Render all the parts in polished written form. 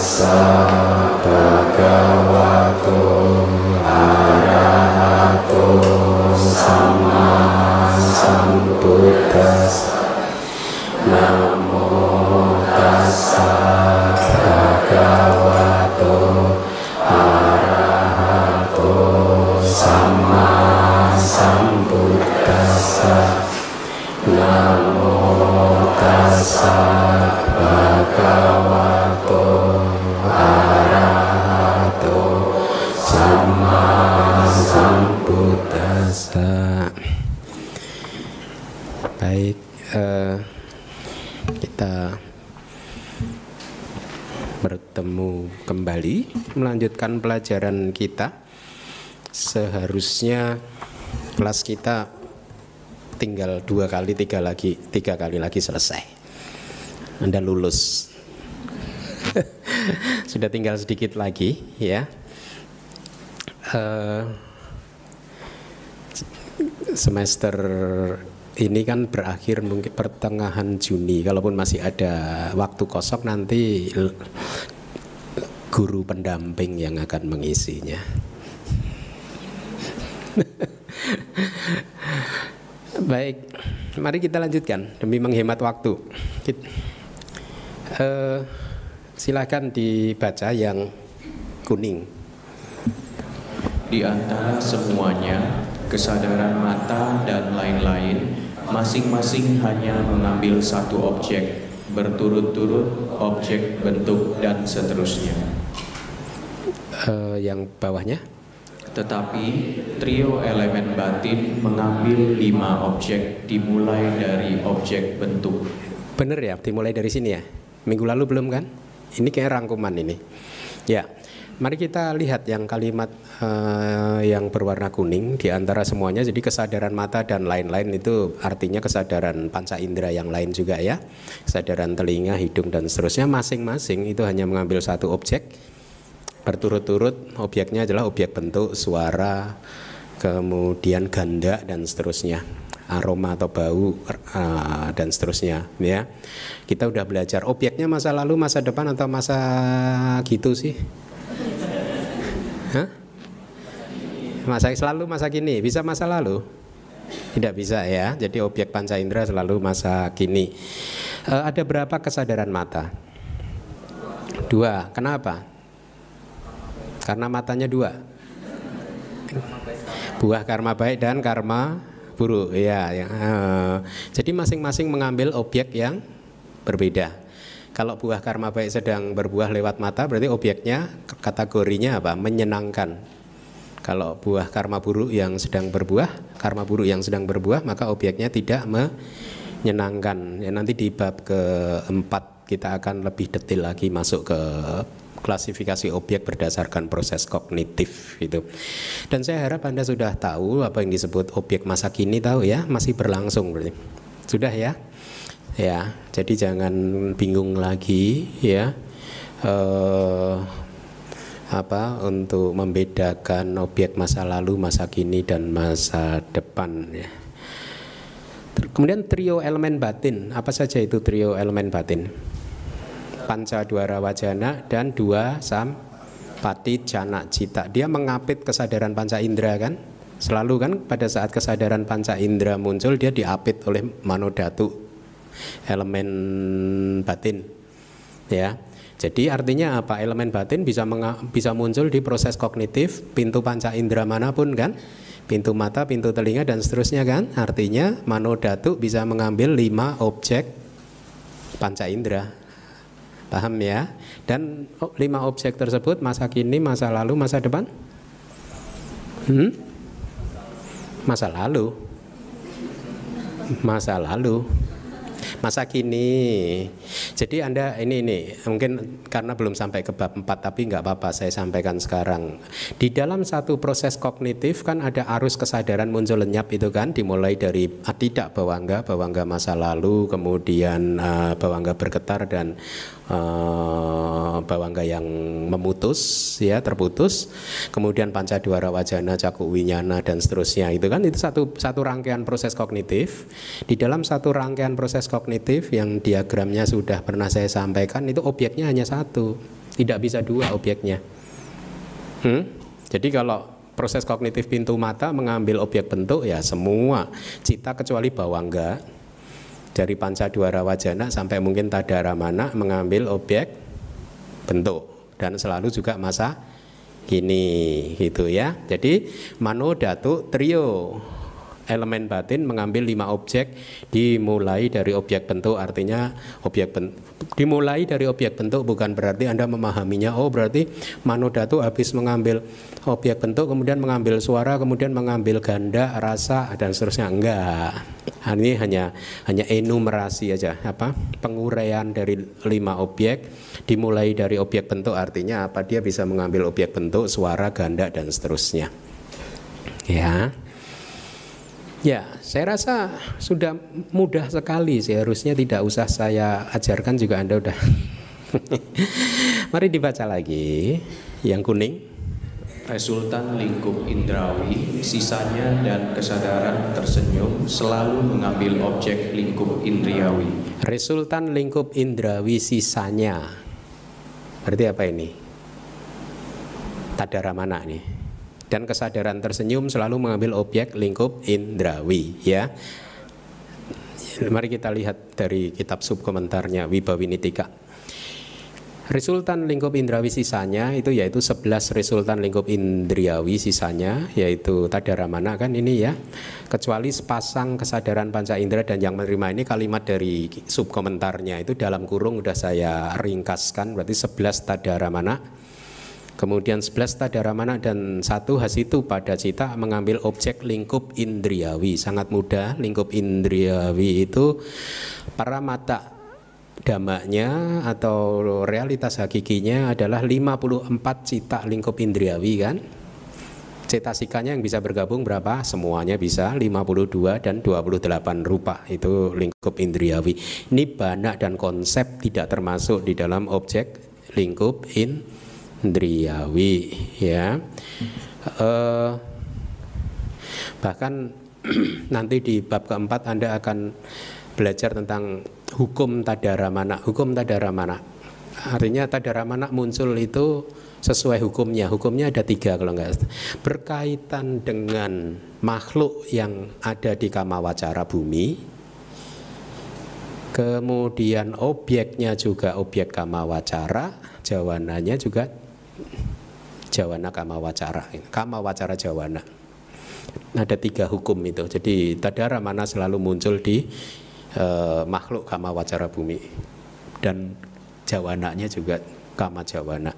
tassa bhagavato arahato sama sambuddhassa. Namo tassa bhagavato arahato sama sambuddhassa. Namo tassa bhagavato arahato sama sambuddhassa. Baik, kita bertemu kembali melanjutkan pelajaran kita. Seharusnya kelas kita tinggal 2 kali, 3 kali lagi selesai. Anda lulus. Sudah tinggal sedikit lagi ya. Semester ini kan berakhir mungkin pertengahan Juni. Kalaupun masih ada waktu kosong, nanti guru pendamping yang akan mengisinya. Baik, mari kita lanjutkan demi menghemat waktu. Silakan dibaca yang kuning. Di antara semuanya, kesadaran mata dan lain-lain, masing-masing hanya mengambil satu objek, berturut-turut objek, bentuk, dan seterusnya. Yang bawahnya. Tetapi trio elemen batin mengambil 5 objek, dimulai dari objek bentuk. Bener ya, dimulai dari sini ya. Minggu lalu belum kan? Ini kayak rangkuman ini. Ya, mari kita lihat yang kalimat yang berwarna kuning di antara semuanya. Jadi kesadaran mata dan lain-lain itu artinya kesadaran panca indera yang lain juga ya. Kesadaran telinga, hidung, dan seterusnya. Masing-masing itu hanya mengambil satu objek. Berturut-turut objeknya adalah objek bentuk, suara, kemudian ganda, dan seterusnya. Aroma atau bau, dan seterusnya ya. Kita udah belajar objeknya masa lalu, masa depan, atau masa gitu sih. Hah? Masa selalu, masa kini. Bisa masa lalu? Tidak bisa ya. Jadi objek panca indera selalu masa kini. Ada berapa kesadaran mata? 2. Kenapa? Karena matanya 2. Buah karma baik dan karma buruk ya. Jadi masing-masing mengambil objek yang berbeda. Kalau buah karma baik sedang berbuah lewat mata, berarti objeknya kategorinya apa? Menyenangkan. Kalau buah karma buruk yang sedang berbuah, maka objeknya tidak menyenangkan. Ya, nanti di bab keempat kita akan lebih detail lagi masuk ke klasifikasi objek berdasarkan proses kognitif gitu. Dan saya harap Anda sudah tahu apa yang disebut objek masa kini, tahu ya, masih berlangsung berarti. Sudah ya? Ya, jadi jangan bingung lagi ya. Untuk membedakan objek masa lalu, masa kini, dan masa depan ya. Kemudian trio elemen batin, apa saja itu trio elemen batin? Panca dwara wajana dan 2 sampati jana cita. Dia mengapit kesadaran panca indera kan? Selalu kan pada saat kesadaran panca indera muncul, dia diapit oleh manodhatu, elemen batin. Ya. Jadi artinya apa? Elemen batin bisa muncul di proses kognitif pintu panca indera manapun kan? Pintu mata, pintu telinga, dan seterusnya kan? Artinya manodhatu bisa mengambil 5 objek panca indera. Paham ya? Dan 5 objek tersebut masa kini, masa lalu, masa depan? Masa lalu. Masa kini. Jadi Anda ini mungkin karena belum sampai ke bab 4, tapi nggak apa-apa saya sampaikan sekarang. Di dalam satu proses kognitif kan ada arus kesadaran muncul lenyap itu kan, dimulai dari tidak bawangga masa lalu, kemudian bawangga bergetar, dan bawangga yang memutus ya, terputus, kemudian pancadwara wajana, caku winyana, dan seterusnya. Itu kan itu satu rangkaian proses kognitif. Di dalam satu rangkaian proses kognitif yang diagramnya sudah pernah saya sampaikan, itu objeknya hanya satu Tidak bisa dua objeknya. Jadi kalau proses kognitif pintu mata mengambil objek bentuk ya semua cita kecuali bawangga, dari pancadwara wajana sampai mungkin tadara mana mengambil objek bentuk, dan selalu juga masa kini gitu ya. Jadi mano dhatu trio elemen batin mengambil 5 objek dimulai dari objek bentuk. Artinya dimulai dari objek bentuk bukan berarti Anda memahaminya oh berarti mano dhatu habis mengambil objek bentuk kemudian mengambil suara, kemudian mengambil ganda, rasa dan seterusnya. Enggak. Ini hanya enumerasi aja, penguraian dari 5 objek dimulai dari objek bentuk. Artinya apa? Dia bisa mengambil objek bentuk, suara, ganda dan seterusnya. Ya, saya rasa sudah mudah sekali, seharusnya tidak usah saya ajarkan juga Anda udah. Mari dibaca lagi yang kuning. Resultan lingkup indrawi, sisanya dan kesadaran tersenyum selalu mengambil objek lingkup indriawi. Resultan lingkup indrawi sisanya. Berarti apa ini? Tadara mana nih? Dan kesadaran tersenyum selalu mengambil objek lingkup indrawi ya. Mari kita lihat dari kitab subkomentarnya Wibawinitika. Resultan lingkup indrawi sisanya itu yaitu 11 resultan lingkup indriawi sisanya, yaitu tadara mana kan ini ya. Kecuali sepasang kesadaran panca indera dan yang menerima, ini kalimat dari subkomentarnya itu dalam kurung udah saya ringkaskan, berarti 11 tadara mana. Kemudian 11 tadara mana dan 1 hasitu pada cita mengambil objek lingkup indriawi. Sangat mudah, lingkup indriawi itu para mata damanya atau realitas hakikinya adalah 54 cita lingkup indriawi kan. Cetasikanya yang bisa bergabung berapa? Semuanya bisa 52 dan 28 rupa, itu lingkup indriawi. Nibbana dan konsep tidak termasuk di dalam objek lingkup indriawi ya. Bahkan nanti di bab keempat Anda akan belajar tentang hukum tadara mana. Hukum tadara mana artinya tadara mana muncul itu sesuai hukumnya. Hukumnya ada 3 kalau enggak, berkaitan dengan makhluk yang ada di kamawacara bumi, kemudian objeknya juga objek kamawacara, jawananya juga jawana kamawacara, kamawacara jawana. Ada 3 hukum itu. Jadi tadara mana selalu muncul di makhluk kama wacara bumi, dan jawananya juga kama jawana.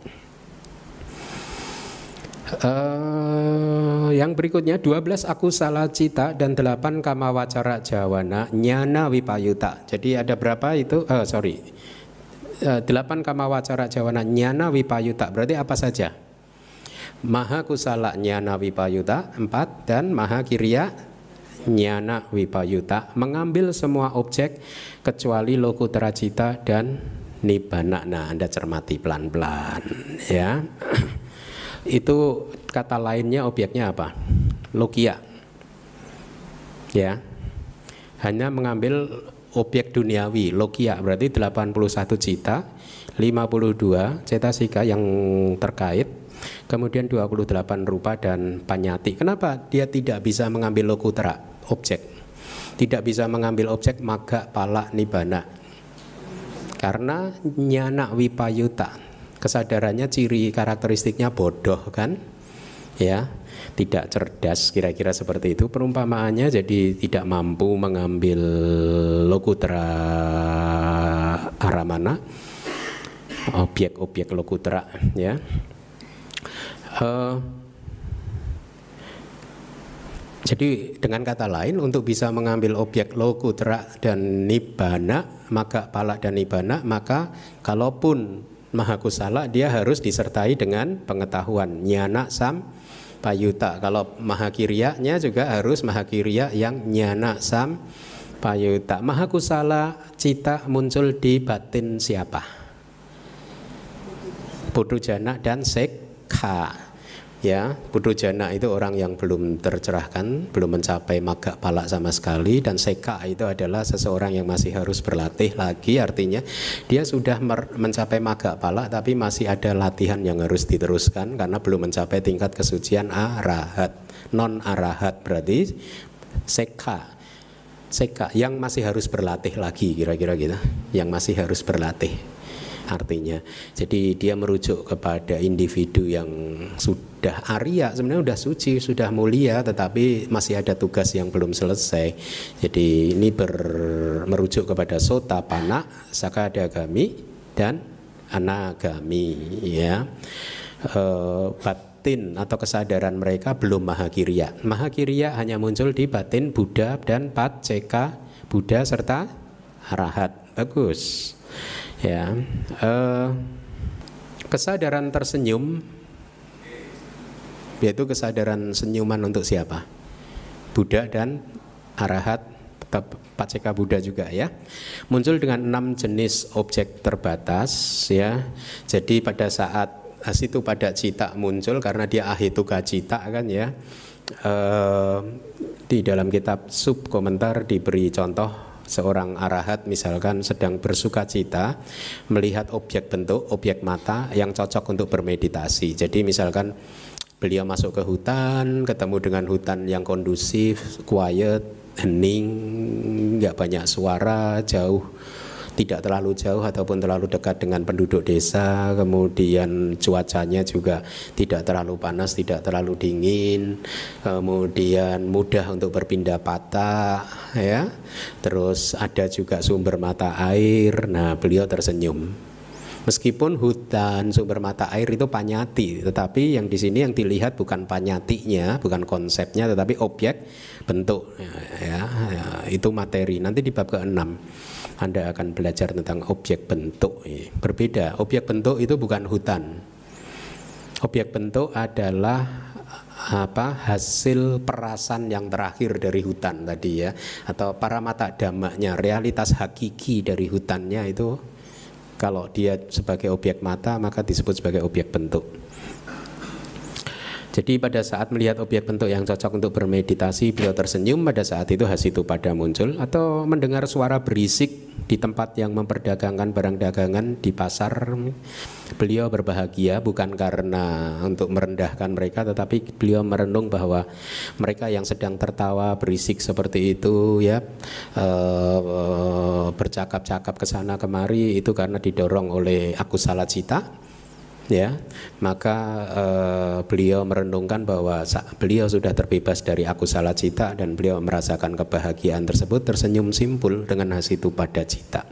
Yang berikutnya 12 akusala cita dan 8 kama wacara jawana nyana wipayuta. Jadi ada berapa itu? 8 kama wacara jawana nyana wipayuta. Berarti apa saja? Maha kusala nyana wipayuta 4 dan maha kiriya nyana wipayuta, mengambil semua objek kecuali lokutera cita dan nibbana. Nah, Anda cermati pelan-pelan ya. Itu kata lainnya objeknya apa? Lokia ya. Hanya mengambil objek duniawi, lokia, berarti 81 cita, 52 cetasika yang terkait, kemudian 28 rupa dan panyati. Kenapa dia tidak bisa mengambil lokutera objek? Tidak bisa mengambil objek maga, pala, nibbana. Karena nyana wipayuta, kesadarannya ciri karakteristiknya bodoh kan? Ya, tidak cerdas, kira-kira seperti itu perumpamaannya. Jadi tidak mampu mengambil lokutera aramana, objek-objek lokutera ya. Jadi dengan kata lain, untuk bisa mengambil objek lokutera dan nibbana, maka pala dan nibbana, maka kalaupun mahakusala dia harus disertai dengan pengetahuan nyana sam payuta. Kalau mahakirianya juga harus mahakiriya yang nyana sam payuta. Mahakusala cita muncul di batin siapa? Bodhojana dan sekha. Ya, Pudojana itu orang yang belum tercerahkan, belum mencapai magga pala sama sekali, dan seka itu adalah seseorang yang masih harus berlatih lagi, artinya dia sudah mencapai magga pala tapi masih ada latihan yang harus diteruskan karena belum mencapai tingkat kesucian arahat. Non arahat berarti seka yang masih harus berlatih lagi, kira-kira gitu, yang masih harus berlatih artinya. Jadi dia merujuk kepada individu yang sudah Arya, sebenarnya sudah suci, sudah mulia, tetapi masih ada tugas yang belum selesai. Jadi ini merujuk kepada Sotapanna, Sakadagami, dan Anagami, ya. Batin atau kesadaran mereka belum Mahakirya. Mahakirya hanya muncul di batin Buddha dan Pacceka Buddha serta Arahat. Bagus. Ya, kesadaran tersenyum, yaitu kesadaran senyuman untuk siapa? Buddha dan Arahat, tetap Pacceka Buddha juga, ya. Muncul dengan 6 jenis objek terbatas, ya. Jadi pada saat situ pada cita muncul, karena dia ahituka cita kan, ya. Di dalam kitab sub komentar diberi contoh seorang arahat misalkan sedang bersuka cita melihat objek bentuk, objek mata yang cocok untuk bermeditasi. Jadi misalkan beliau masuk ke hutan, ketemu dengan hutan yang kondusif, quiet, hening, nggak banyak suara, jauh, tidak terlalu jauh ataupun terlalu dekat dengan penduduk desa, kemudian cuacanya juga tidak terlalu panas, tidak terlalu dingin, kemudian mudah untuk berpindah patah, ya. Terus ada juga sumber mata air. Nah, beliau tersenyum. Meskipun hutan sumber mata air itu panyati, tetapi yang di sini yang dilihat bukan panyatinya, bukan konsepnya, tetapi objek bentuk, ya, itu materi. Nanti di bab ke-6 Anda akan belajar tentang objek bentuk. Berbeda, objek bentuk itu bukan hutan. Objek bentuk adalah hasil perasan yang terakhir dari hutan tadi, ya, atau paramata dhammanya, realitas hakiki dari hutannya itu. Kalau dia sebagai objek mata maka disebut sebagai objek bentuk. Jadi pada saat melihat objek bentuk yang cocok untuk bermeditasi, beliau tersenyum. Pada saat itu Hasitu-pada muncul. Atau mendengar suara berisik di tempat yang memperdagangkan barang dagangan di pasar, beliau berbahagia bukan karena untuk merendahkan mereka, tetapi beliau merenung bahwa mereka yang sedang tertawa berisik seperti itu, ya, bercakap-cakap ke sana kemari, itu karena didorong oleh akusala cita. Ya, maka beliau merenungkan bahwa beliau sudah terbebas dari akusala cita dan beliau merasakan kebahagiaan tersebut, tersenyum simpul dengan Hasitu-pada cita.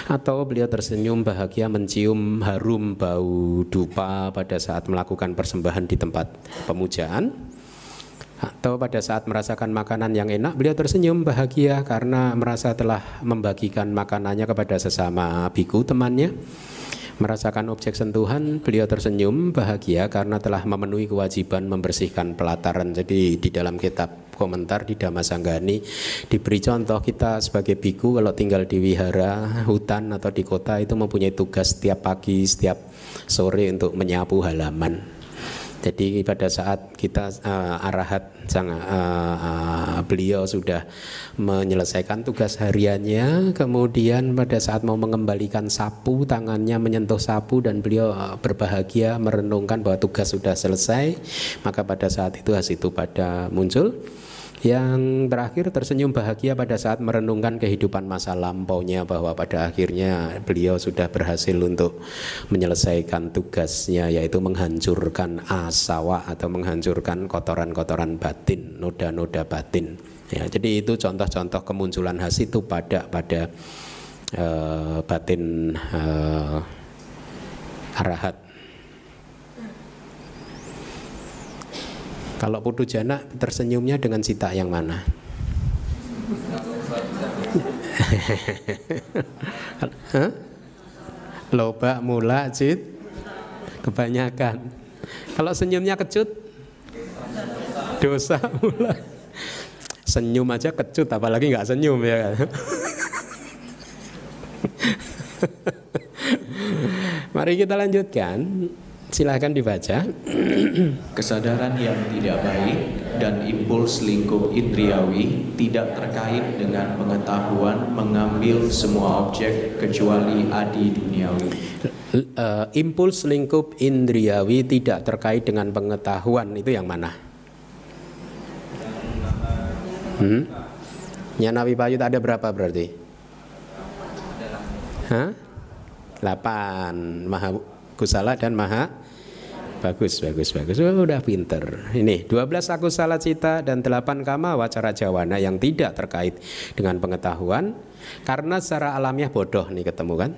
Atau beliau tersenyum bahagia mencium harum bau dupa pada saat melakukan persembahan di tempat pemujaan. Atau pada saat merasakan makanan yang enak, beliau tersenyum bahagia karena merasa telah membagikan makanannya kepada sesama biku temannya. Merasakan objek sentuhan, beliau tersenyum bahagia karena telah memenuhi kewajiban membersihkan pelataran. Jadi di dalam kitab komentar di Dhammasanggani diberi contoh, kita sebagai biku kalau tinggal di wihara, hutan atau di kota itu mempunyai tugas setiap pagi, setiap sore untuk menyapu halaman. Jadi pada saat kita arahat beliau sudah menyelesaikan tugas hariannya, kemudian pada saat mau mengembalikan sapu, tangannya menyentuh sapu dan beliau berbahagia merenungkan bahwa tugas sudah selesai, maka pada saat itu Hasitu-pada muncul. Yang terakhir tersenyum bahagia pada saat merenungkan kehidupan masa lampaunya, bahwa pada akhirnya beliau sudah berhasil untuk menyelesaikan tugasnya, yaitu menghancurkan asawa atau menghancurkan kotoran-kotoran batin, noda-noda batin. Ya, jadi itu contoh-contoh kemunculan Hasitu-pada pada batin arahat. Kalau Pudojana tersenyumnya dengan cita yang mana? Loba, mula, cit, kebanyakan. Kalau senyumnya kecut, dosa, mula. Senyum aja kecut, apalagi nggak senyum, ya kan? Mari kita lanjutkan. Silakan dibaca. Kesadaran yang tidak baik dan impuls lingkup indriawi tidak terkait dengan pengetahuan mengambil semua objek kecuali adi duniawi. Impuls lingkup indriawi tidak terkait dengan pengetahuan itu yang mana? Nyana Wipayut ada berapa berarti? Hah? 8. Maha Kusala dan Maha Bagus. Udah pinter. Ini 12 akusala cita dan 8 kama wacara jawana yang tidak terkait dengan pengetahuan karena secara alamiah bodoh nih ketemu kan?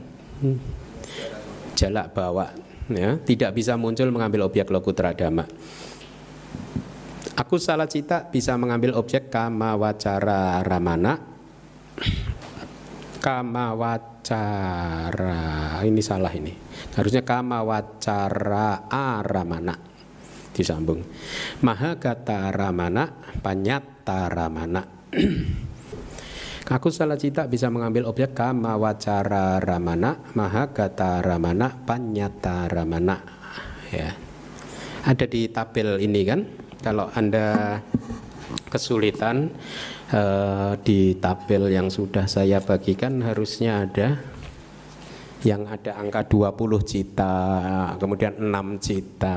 Jalak bawa ya, tidak bisa muncul mengambil objek lokutra dhamma. Akusala cita bisa mengambil objek kama wacara ramana. Kama wacara, ini salah ini. Harusnya kama wacara aramana. Disambung. Mahagata ramana, panyatta ramana. Akusala cita bisa mengambil objek kama wacara ramana, mahagata ramana, panyatta ramana. Ya. Ada di tabel ini kan? Kalau Anda kesulitan di tabel yang sudah saya bagikan harusnya ada yang ada angka 20 cita, kemudian 6 cita,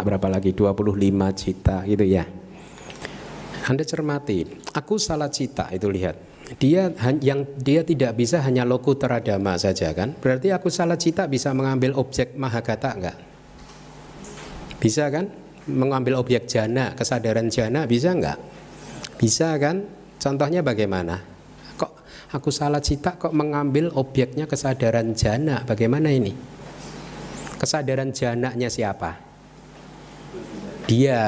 berapa lagi 25 cita gitu ya. Anda cermati, aku salah cita itu lihat. Dia tidak bisa hanya lokutra dhamma saja kan? Berarti aku salah cita bisa mengambil objek mahagata enggak? Bisa kan? Mengambil objek jana, kesadaran jana bisa enggak? Bisa kan? Contohnya bagaimana? Kok aku salah cita kok mengambil objeknya kesadaran jana? Bagaimana ini? Kesadaran jananya siapa? Dia.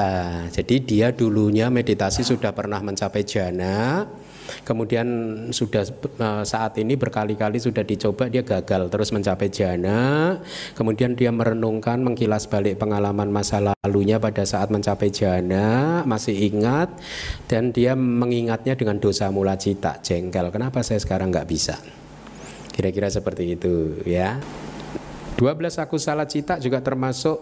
Jadi dia dulunya meditasi sudah pernah mencapai jana. Kemudian sudah saat ini berkali-kali sudah dicoba, dia gagal terus mencapai jana. Kemudian dia merenungkan, mengkilas balik pengalaman masa lalunya pada saat mencapai jana, masih ingat, dan dia mengingatnya dengan dosa mula cita, jengkel. Kenapa saya sekarang nggak bisa? Kira-kira seperti itu ya. 12 akusala cita juga termasuk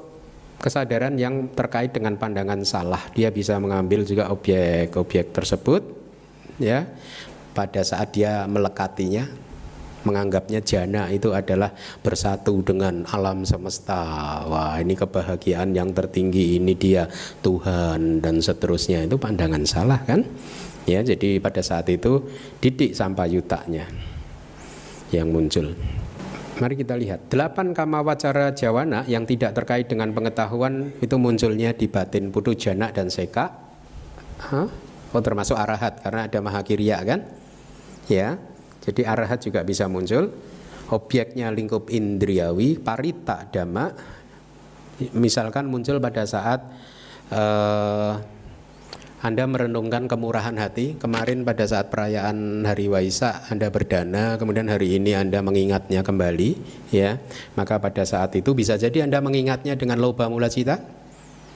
kesadaran yang terkait dengan pandangan salah. Dia bisa mengambil juga objek-objek tersebut ya, pada saat dia melekatinya, menganggapnya jana itu adalah bersatu dengan alam semesta. Wah, ini kebahagiaan yang tertinggi, ini dia Tuhan dan seterusnya. Itu pandangan salah kan? Ya, jadi pada saat itu didik sampayutanya yang muncul. Mari kita lihat 8 kama wacara jawana yang tidak terkait dengan pengetahuan itu munculnya di batin putu jana dan seka. Oh, termasuk arahat karena ada mahakirya kan? Ya. Jadi arahat juga bisa muncul. Objeknya lingkup indriawi, parita dhamma. Misalkan muncul pada saat Anda merenungkan kemurahan hati. Kemarin pada saat perayaan Hari Waisak Anda berdana, kemudian hari ini Anda mengingatnya kembali, ya. Maka pada saat itu bisa jadi Anda mengingatnya dengan loba mula cita.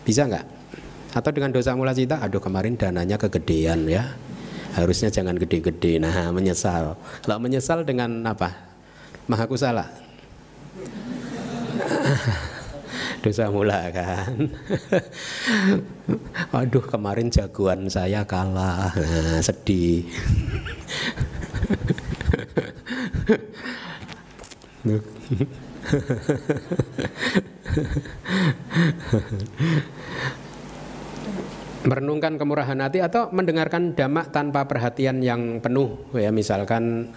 Bisa enggak? Atau dengan dosa mula cita, aduh kemarin dananya kegedean ya, harusnya jangan gede-gede. Nah, menyesal. Kalau menyesal dengan apa? Mahakusala. Dosa mula kan. Aduh kemarin jagoan saya kalah. Nah, sedih. Merenungkan kemurahan hati atau mendengarkan dhamma tanpa perhatian yang penuh ya, misalkan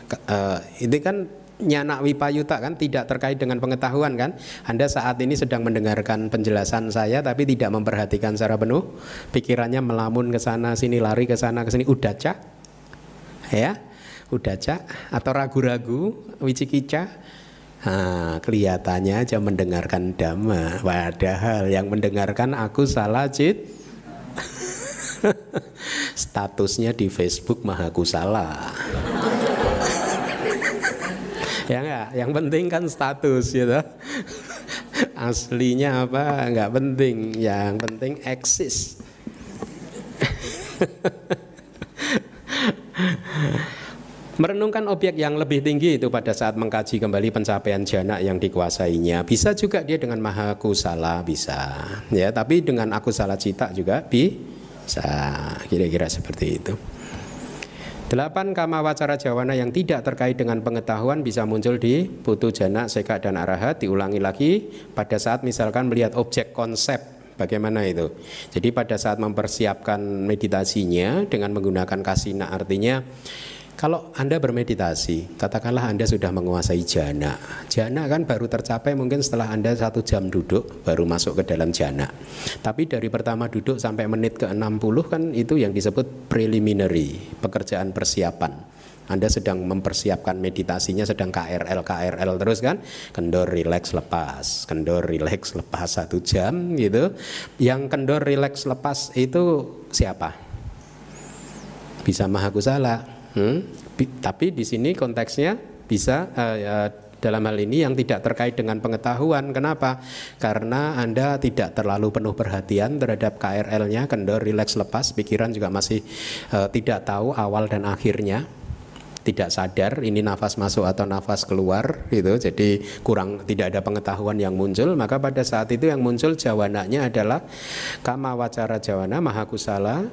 itu kan nyana wipayuta kan, tidak terkait dengan pengetahuan kan. Anda saat ini sedang mendengarkan penjelasan saya tapi tidak memperhatikan secara penuh, pikirannya melamun ke sana sini, lari ke sana ke sini, udaca ya, udaca atau ragu-ragu, wicikica. Nah, kelihatannya aja mendengarkan dhamma, padahal yang mendengarkan aku salah cit. Statusnya di Facebook Mahakusala. Ya enggak, yang penting kan status gitu. Aslinya apa enggak penting, yang penting eksis. Merenungkan objek yang lebih tinggi itu pada saat mengkaji kembali pencapaian jana yang dikuasainya. Bisa juga dia dengan maha kusala, bisa. Ya, tapi dengan akusala cita juga bisa. Kira-kira seperti itu. 8 kama wacara jawana yang tidak terkait dengan pengetahuan bisa muncul di putu jana, seka dan arahat. Diulangi lagi pada saat misalkan melihat objek konsep. Bagaimana itu? Jadi pada saat mempersiapkan meditasinya dengan menggunakan kasina, artinya kalau Anda bermeditasi, katakanlah Anda sudah menguasai jana. Jana kan baru tercapai mungkin setelah Anda 1 jam duduk, baru masuk ke dalam jana. Tapi dari pertama duduk sampai menit ke-60 kan itu yang disebut preliminary, pekerjaan persiapan. Anda sedang mempersiapkan meditasinya, sedang KRL terus kan, kendor, rileks, lepas, kendor, rileks, lepas 1 jam gitu. Yang kendor, rileks, lepas itu siapa? Bisa maha kusala. Tapi di sini konteksnya bisa dalam hal ini yang tidak terkait dengan pengetahuan. Kenapa? Karena Anda tidak terlalu penuh perhatian terhadap KRL-nya, kendor, rileks, lepas, pikiran juga masih tidak tahu awal dan akhirnya. Tidak sadar ini nafas masuk atau nafas keluar gitu, jadi tidak ada pengetahuan yang muncul. Maka pada saat itu yang muncul jawananya adalah kama wacara jawana mahakusala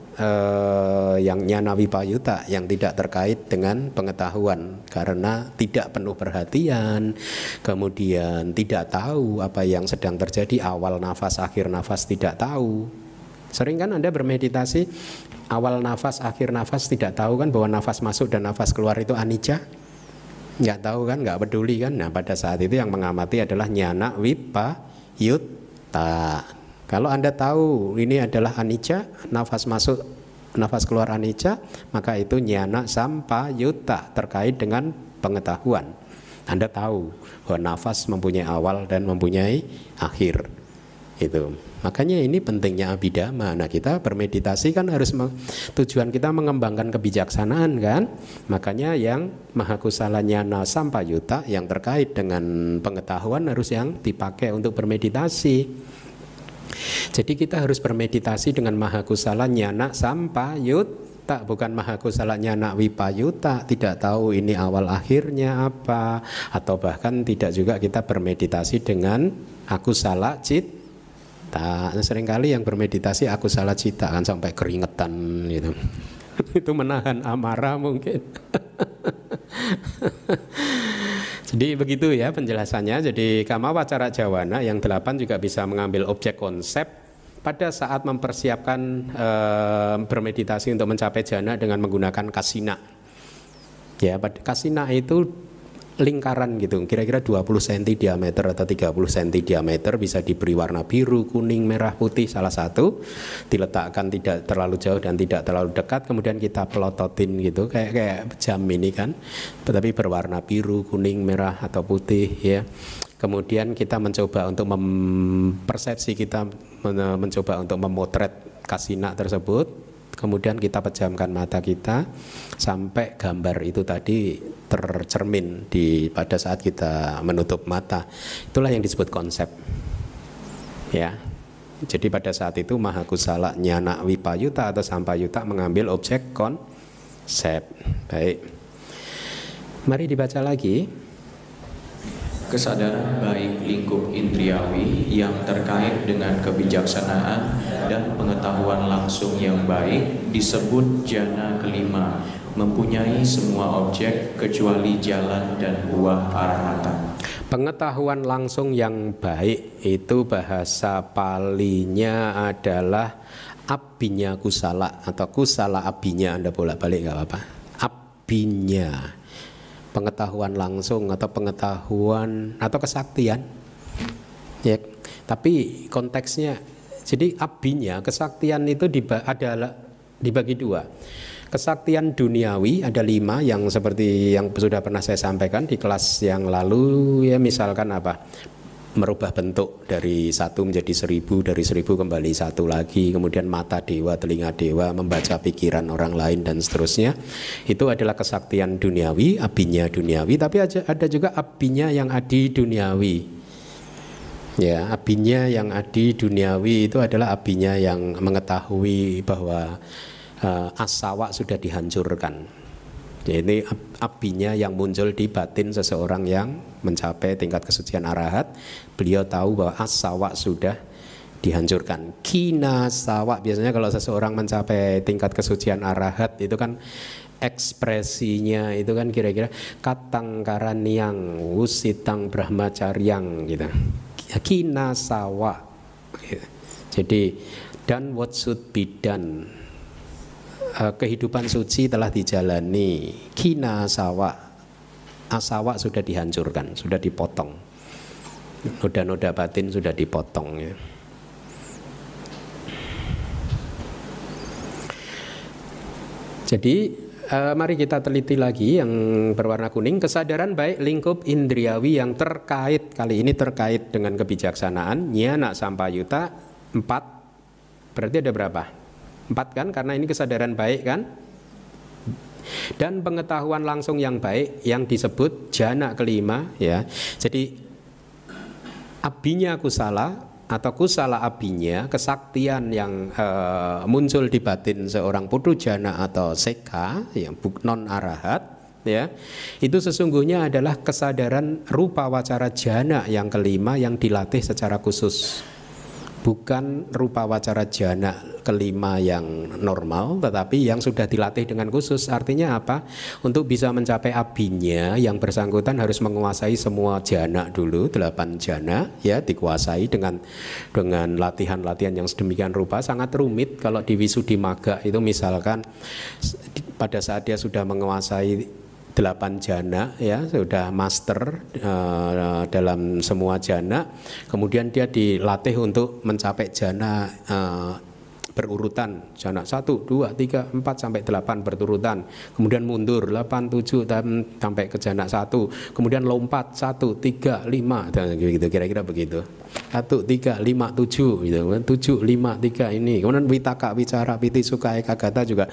yang nyana wipayuta, yang tidak terkait dengan pengetahuan karena tidak penuh perhatian, kemudian tidak tahu apa yang sedang terjadi, awal nafas akhir nafas tidak tahu. Sering kan Anda bermeditasi, awal nafas, akhir nafas tidak tahu kan bahwa nafas masuk dan nafas keluar itu anicca? Nggak tahu kan, nggak peduli kan. Nah pada saat itu yang mengamati adalah nyana wipayutta. Kalau Anda tahu ini adalah anicca, nafas masuk, nafas keluar anicca, maka itu nyana sampayutta, terkait dengan pengetahuan. Anda tahu bahwa nafas mempunyai awal dan mempunyai akhir. Itu. Makanya ini pentingnya abhidhamma. Nah kita bermeditasi kan harus tujuan kita mengembangkan kebijaksanaan kan. Makanya yang mahakusala nyana sampayutta yang terkait dengan pengetahuan harus yang dipakai untuk bermeditasi. Jadi kita harus bermeditasi dengan mahakusala nyana sampayutta, bukan mahakusala nyana wipayutta. Tidak tahu ini awal akhirnya apa, atau bahkan tidak juga kita bermeditasi dengan akusala cita. Seringkali yang bermeditasi akusala cita kan sampai keringetan gitu. Itu menahan amarah mungkin. Jadi begitu ya penjelasannya. Jadi kama wacara jawana yang 8 juga bisa mengambil objek konsep pada saat mempersiapkan bermeditasi untuk mencapai jana dengan menggunakan kasina. Ya, kasina itu lingkaran gitu, kira-kira 20 cm diameter atau 30 cm diameter, bisa diberi warna biru, kuning, merah, putih salah satu, diletakkan tidak terlalu jauh dan tidak terlalu dekat, kemudian kita pelototin gitu kayak jam ini kan, tetapi berwarna biru, kuning, merah atau putih ya. Kemudian kita mencoba untuk persepsi kita mencoba untuk memotret kasina tersebut. Kemudian kita pejamkan mata kita sampai gambar itu tadi tercermin pada saat kita menutup mata. Itulah yang disebut konsep. Ya. Jadi pada saat itu mahakusala nyana wipayutta atau sampayutta mengambil objek konsep. Baik. Mari dibaca lagi. Kesadaran baik lingkup indriawi yang terkait dengan kebijaksanaan dan pengetahuan langsung yang baik disebut jana kelima, mempunyai semua objek kecuali jalan dan buah arahata. Pengetahuan langsung yang baik itu bahasa palinya adalah abhinya kusala atau kusala abhinya. Anda bolak-balik nggak apa-apa. Abhinya, pengetahuan langsung atau pengetahuan atau kesaktian ya, tapi konteksnya jadi abhinya, kesaktian itu adalah dibagi dua. Kesaktian duniawi ada 5 yang seperti yang sudah pernah saya sampaikan di kelas yang lalu ya, misalkan apa, merubah bentuk dari 1 menjadi 1000, dari 1000 kembali 1 lagi, kemudian mata dewa, telinga dewa, membaca pikiran orang lain dan seterusnya. Itu adalah kesaktian duniawi, abhinya duniawi. Tapi ada juga abhinya yang adi duniawi. Ya, abhinya yang adi duniawi itu adalah abhinya yang mengetahui bahwa asawa sudah dihancurkan. Jadi apinya yang muncul di batin seseorang yang mencapai tingkat kesucian arahat. Beliau tahu bahwa as-sawa sudah dihancurkan. Kina sawa, biasanya kalau seseorang mencapai tingkat kesucian arahat itu kan ekspresinya itu kan kira-kira katang karaniang wusitang brahmacaryang gitu. Kina sawa gitu. Jadi dan what should be done, kehidupan suci telah dijalani. Kina sawa, asawa sudah dihancurkan, sudah dipotong, noda-noda batin sudah dipotong ya. Jadi mari kita teliti lagi yang berwarna kuning. Kesadaran baik lingkup indriawi yang terkait, kali ini terkait dengan kebijaksanaan. Nyana sampayuta 4. Berarti ada berapa? 4 kan, karena ini kesadaran baik kan. Dan pengetahuan langsung yang baik yang disebut jana kelima ya. Jadi abinya kusala atau kusala abinya, kesaktian yang muncul di batin seorang putu jana atau seka yang non arahat ya, itu sesungguhnya adalah kesadaran rupa wacara jana yang kelima yang dilatih secara khusus. Bukan rupa wacara jana kelima yang normal, tetapi yang sudah dilatih dengan khusus. Artinya apa? Untuk bisa mencapai abinya, yang bersangkutan harus menguasai semua jana dulu, 8 jana ya, dikuasai dengan latihan-latihan yang sedemikian rupa. Sangat rumit kalau di Wisuddhimagga itu misalkan pada saat dia sudah menguasai 8 jana ya, sudah master dalam semua jana, kemudian dia dilatih untuk mencapai jana berurutan, jana 1, 2, 3, 4 sampai 8 berturutan, kemudian mundur 8, 7 sampai ke jana 1, kemudian lompat 1, 3, 5 dan gitu, kira-kira begitu. 1, 3, 5, 7 gitu, 7, 5, 3 ini. Kemudian Witaka, Wicara, Piti, Sukha, Ekagata juga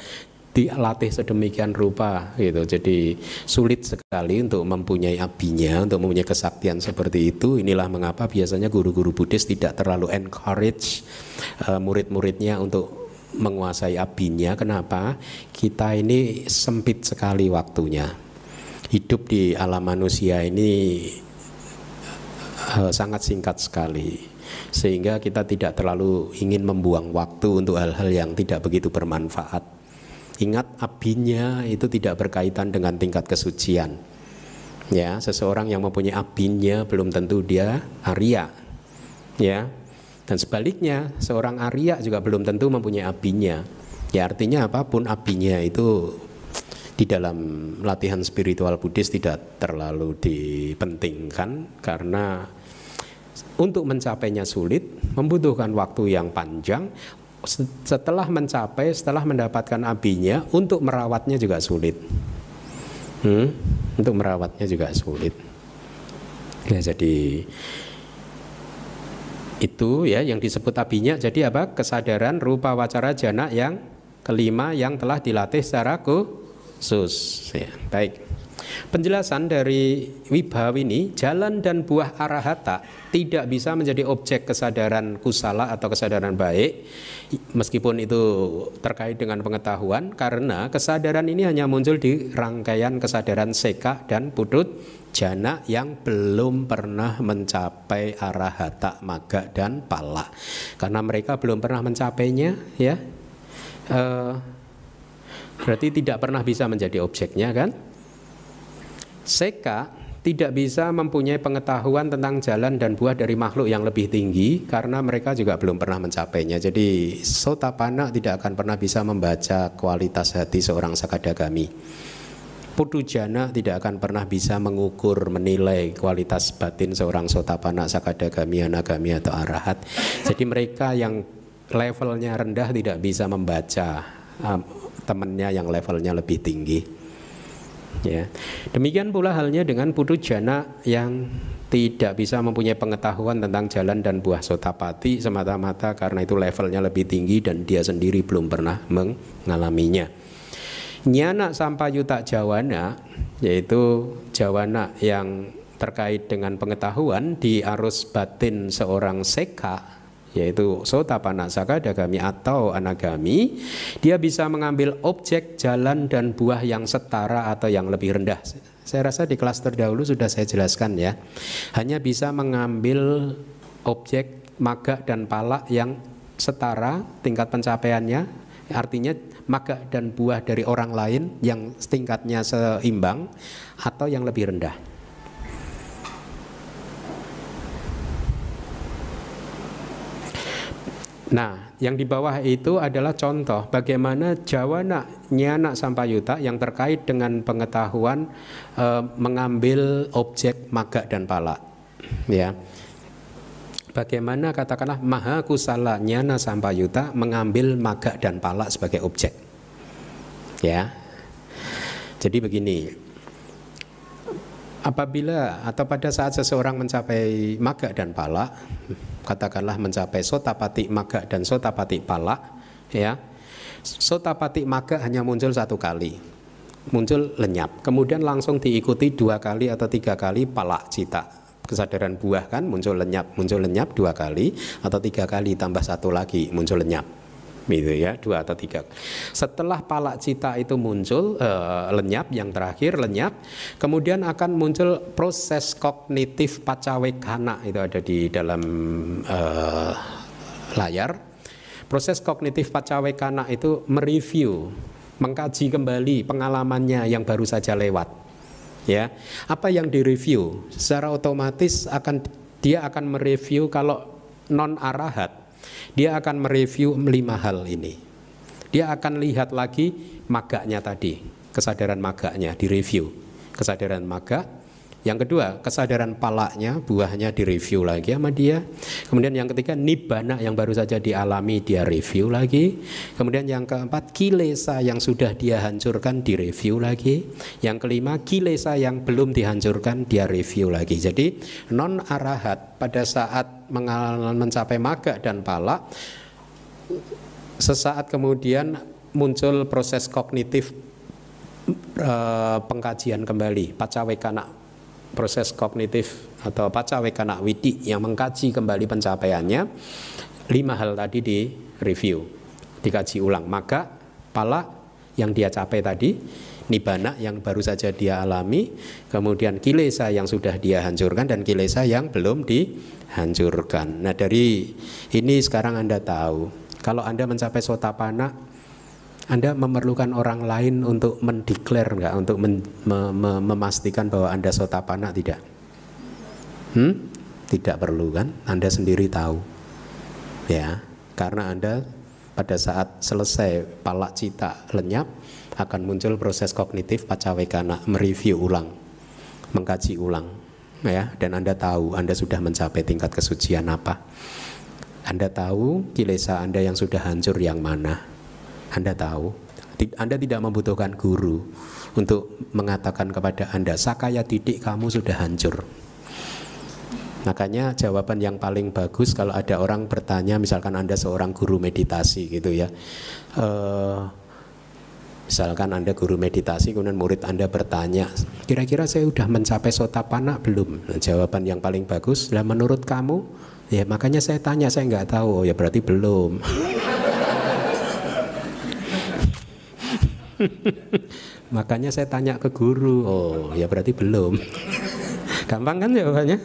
dilatih sedemikian rupa gitu. Jadi sulit sekali untuk mempunyai abinya, untuk mempunyai kesaktian seperti itu. Inilah mengapa biasanya guru-guru Buddhis tidak terlalu encourage murid-muridnya untuk menguasai abinya. Kenapa? Kita ini sempit sekali waktunya. Hidup di alam manusia ini sangat singkat sekali, sehingga kita tidak terlalu ingin membuang waktu untuk hal-hal yang tidak begitu bermanfaat. Ingat, abinya itu tidak berkaitan dengan tingkat kesucian. Ya, seseorang yang mempunyai abinya belum tentu dia Arya. Ya. Dan sebaliknya, seorang Arya juga belum tentu mempunyai abinya. Ya, artinya apapun abinya itu di dalam latihan spiritual Buddhis tidak terlalu dipentingkan, karena untuk mencapainya sulit, membutuhkan waktu yang panjang. Setelah mencapai, setelah mendapatkan abinya, untuk merawatnya juga sulit. Untuk merawatnya juga sulit. Ya, jadi itu ya yang disebut abinya. Jadi apa? Kesadaran rupa wacara jana yang kelima yang telah dilatih secara khusus. Ya, baik. Penjelasan dari Wibhawini, jalan dan buah arahata tidak bisa menjadi objek kesadaran kusala atau kesadaran baik, meskipun itu terkait dengan pengetahuan, karena kesadaran ini hanya muncul di rangkaian kesadaran seka dan putut jana yang belum pernah mencapai arahata, magga dan pala. Karena mereka belum pernah mencapainya, ya, berarti tidak pernah bisa menjadi objeknya kan. Seka tidak bisa mempunyai pengetahuan tentang jalan dan buah dari makhluk yang lebih tinggi, karena mereka juga belum pernah mencapainya. Jadi Sotapanna tidak akan pernah bisa membaca kualitas hati seorang Sakadagami. Putujana tidak akan pernah bisa mengukur, menilai kualitas batin seorang Sotapanna, Sakadagami, Anagami atau Arahat. Jadi mereka yang levelnya rendah tidak bisa membaca temannya yang levelnya lebih tinggi. Ya. Demikian pula halnya dengan putu jana yang tidak bisa mempunyai pengetahuan tentang jalan dan buah sotapati semata-mata karena itu levelnya lebih tinggi dan dia sendiri belum pernah mengalaminya. Nyana sampayuta jawana, yaitu jawana yang terkait dengan pengetahuan di arus batin seorang seka, yaitu sotapanna, sakadagami atau anagami, dia bisa mengambil objek, jalan dan buah yang setara atau yang lebih rendah. Saya rasa di kelas terdahulu sudah saya jelaskan ya. Hanya bisa mengambil objek, magga dan pala yang setara tingkat pencapaiannya, artinya magga dan buah dari orang lain yang tingkatnya seimbang atau yang lebih rendah. Nah, yang di bawah itu adalah contoh bagaimana jawana nyana sampayuta yang terkait dengan pengetahuan mengambil objek, magga dan pala. Ya. Bagaimana katakanlah maha kusala nyana sampayuta mengambil magga dan pala sebagai objek. Ya. Jadi begini. Apabila atau pada saat seseorang mencapai magga dan pala, katakanlah mencapai sotapati magga dan sotapati pala, ya, sotapati magga hanya muncul satu kali, muncul lenyap, kemudian langsung diikuti 2 kali atau 3 kali pala cita, kesadaran buah kan muncul lenyap 2 kali atau 3 kali tambah 1 lagi muncul lenyap. Gitu ya, 2 atau 3. Setelah pala cita itu muncul lenyap, yang terakhir lenyap, kemudian akan muncul proses kognitif pacawekana, itu ada di dalam layar. Proses kognitif pacawekana itu mereview, mengkaji kembali pengalamannya yang baru saja lewat. Ya, apa yang direview? Secara otomatis dia akan mereview kalau non arahat. Dia akan mereview 5 hal ini. Dia akan lihat lagi magganya tadi, kesadaran magganya direview, kesadaran magga. Yang kedua, kesadaran palanya, buahnya direview lagi sama dia. Kemudian yang ketiga, nibbana yang baru saja dialami dia review lagi. Kemudian yang keempat, kilesa yang sudah dia hancurkan direview lagi. Yang kelima, kilesa yang belum dihancurkan dia review lagi. Jadi non arahat pada saat mencapai magga dan pala, sesaat kemudian muncul proses kognitif pengkajian kembali, pacawekana, proses kognitif atau pacawekana widi yang mengkaji kembali pencapaiannya. 5 hal tadi di review, dikaji ulang. Maka pala yang dia capai tadi, nibbana yang baru saja dia alami, kemudian kilesa yang sudah dia hancurkan dan kilesa yang belum dihancurkan. Nah, dari ini sekarang Anda tahu, kalau Anda mencapai sotapanna, Anda memerlukan orang lain untuk mendeklar enggak, untuk memastikan bahwa Anda sotapanna tidak? Tidak perlu kan? Anda sendiri tahu. Ya, karena Anda pada saat selesai pala cita lenyap akan muncul proses kognitif pacawekana, mereview ulang, mengkaji ulang, ya, dan Anda tahu Anda sudah mencapai tingkat kesucian apa. Anda tahu kilesa Anda yang sudah hancur yang mana. Anda tahu, Anda tidak membutuhkan guru untuk mengatakan kepada Anda, sakaya didik kamu sudah hancur. Makanya jawaban yang paling bagus kalau ada orang bertanya, misalkan Anda seorang guru meditasi gitu ya, misalkan Anda guru meditasi, kemudian murid Anda bertanya, kira-kira saya sudah mencapai sotapanna belum? Nah, jawaban yang paling bagus, lah menurut kamu? Ya makanya saya tanya, saya nggak tahu. Oh ya berarti belum. Makanya saya tanya ke guru. Oh ya berarti belum. Gampang kan jawabannya?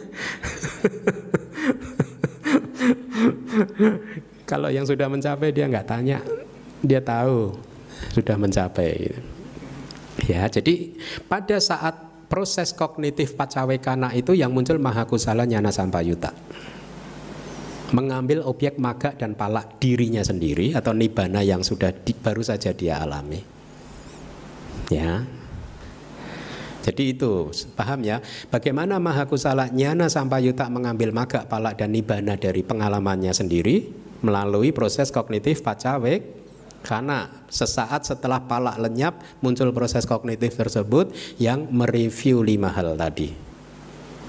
Kalau yang sudah mencapai dia nggak tanya, dia tahu sudah mencapai. Ya, jadi pada saat proses kognitif pacawekana itu yang muncul mahakusala nyana sampayuta, mengambil objek magga dan pala dirinya sendiri atau nibbana yang sudah baru saja dia alami. Ya, jadi itu paham ya, bagaimana mahakusala nyana sampayuta mengambil magga, pala dan nibbana dari pengalamannya sendiri melalui proses kognitif pacawekana. Sesaat setelah pala lenyap muncul proses kognitif tersebut yang mereview 5 hal tadi.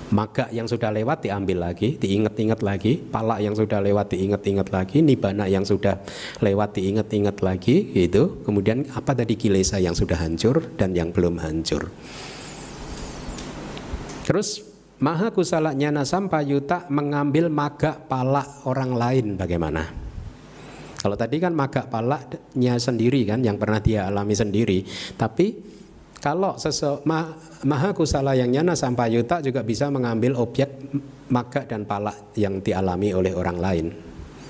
Magga yang sudah lewat diambil lagi, diingat-ingat lagi. Pala yang sudah lewat diingat-ingat lagi. Nibbana yang sudah lewat diingat-ingat lagi, gitu. Kemudian apa tadi kilesa yang sudah hancur dan yang belum hancur. Terus Maha kusala nyana sampayuta mengambil maga pala orang lain bagaimana? Kalau tadi kan maga palanya sendiri kan yang pernah dia alami sendiri. Tapi kalau maha kusala yang nyana sampayuta juga bisa mengambil objek maga dan pala yang dialami oleh orang lain.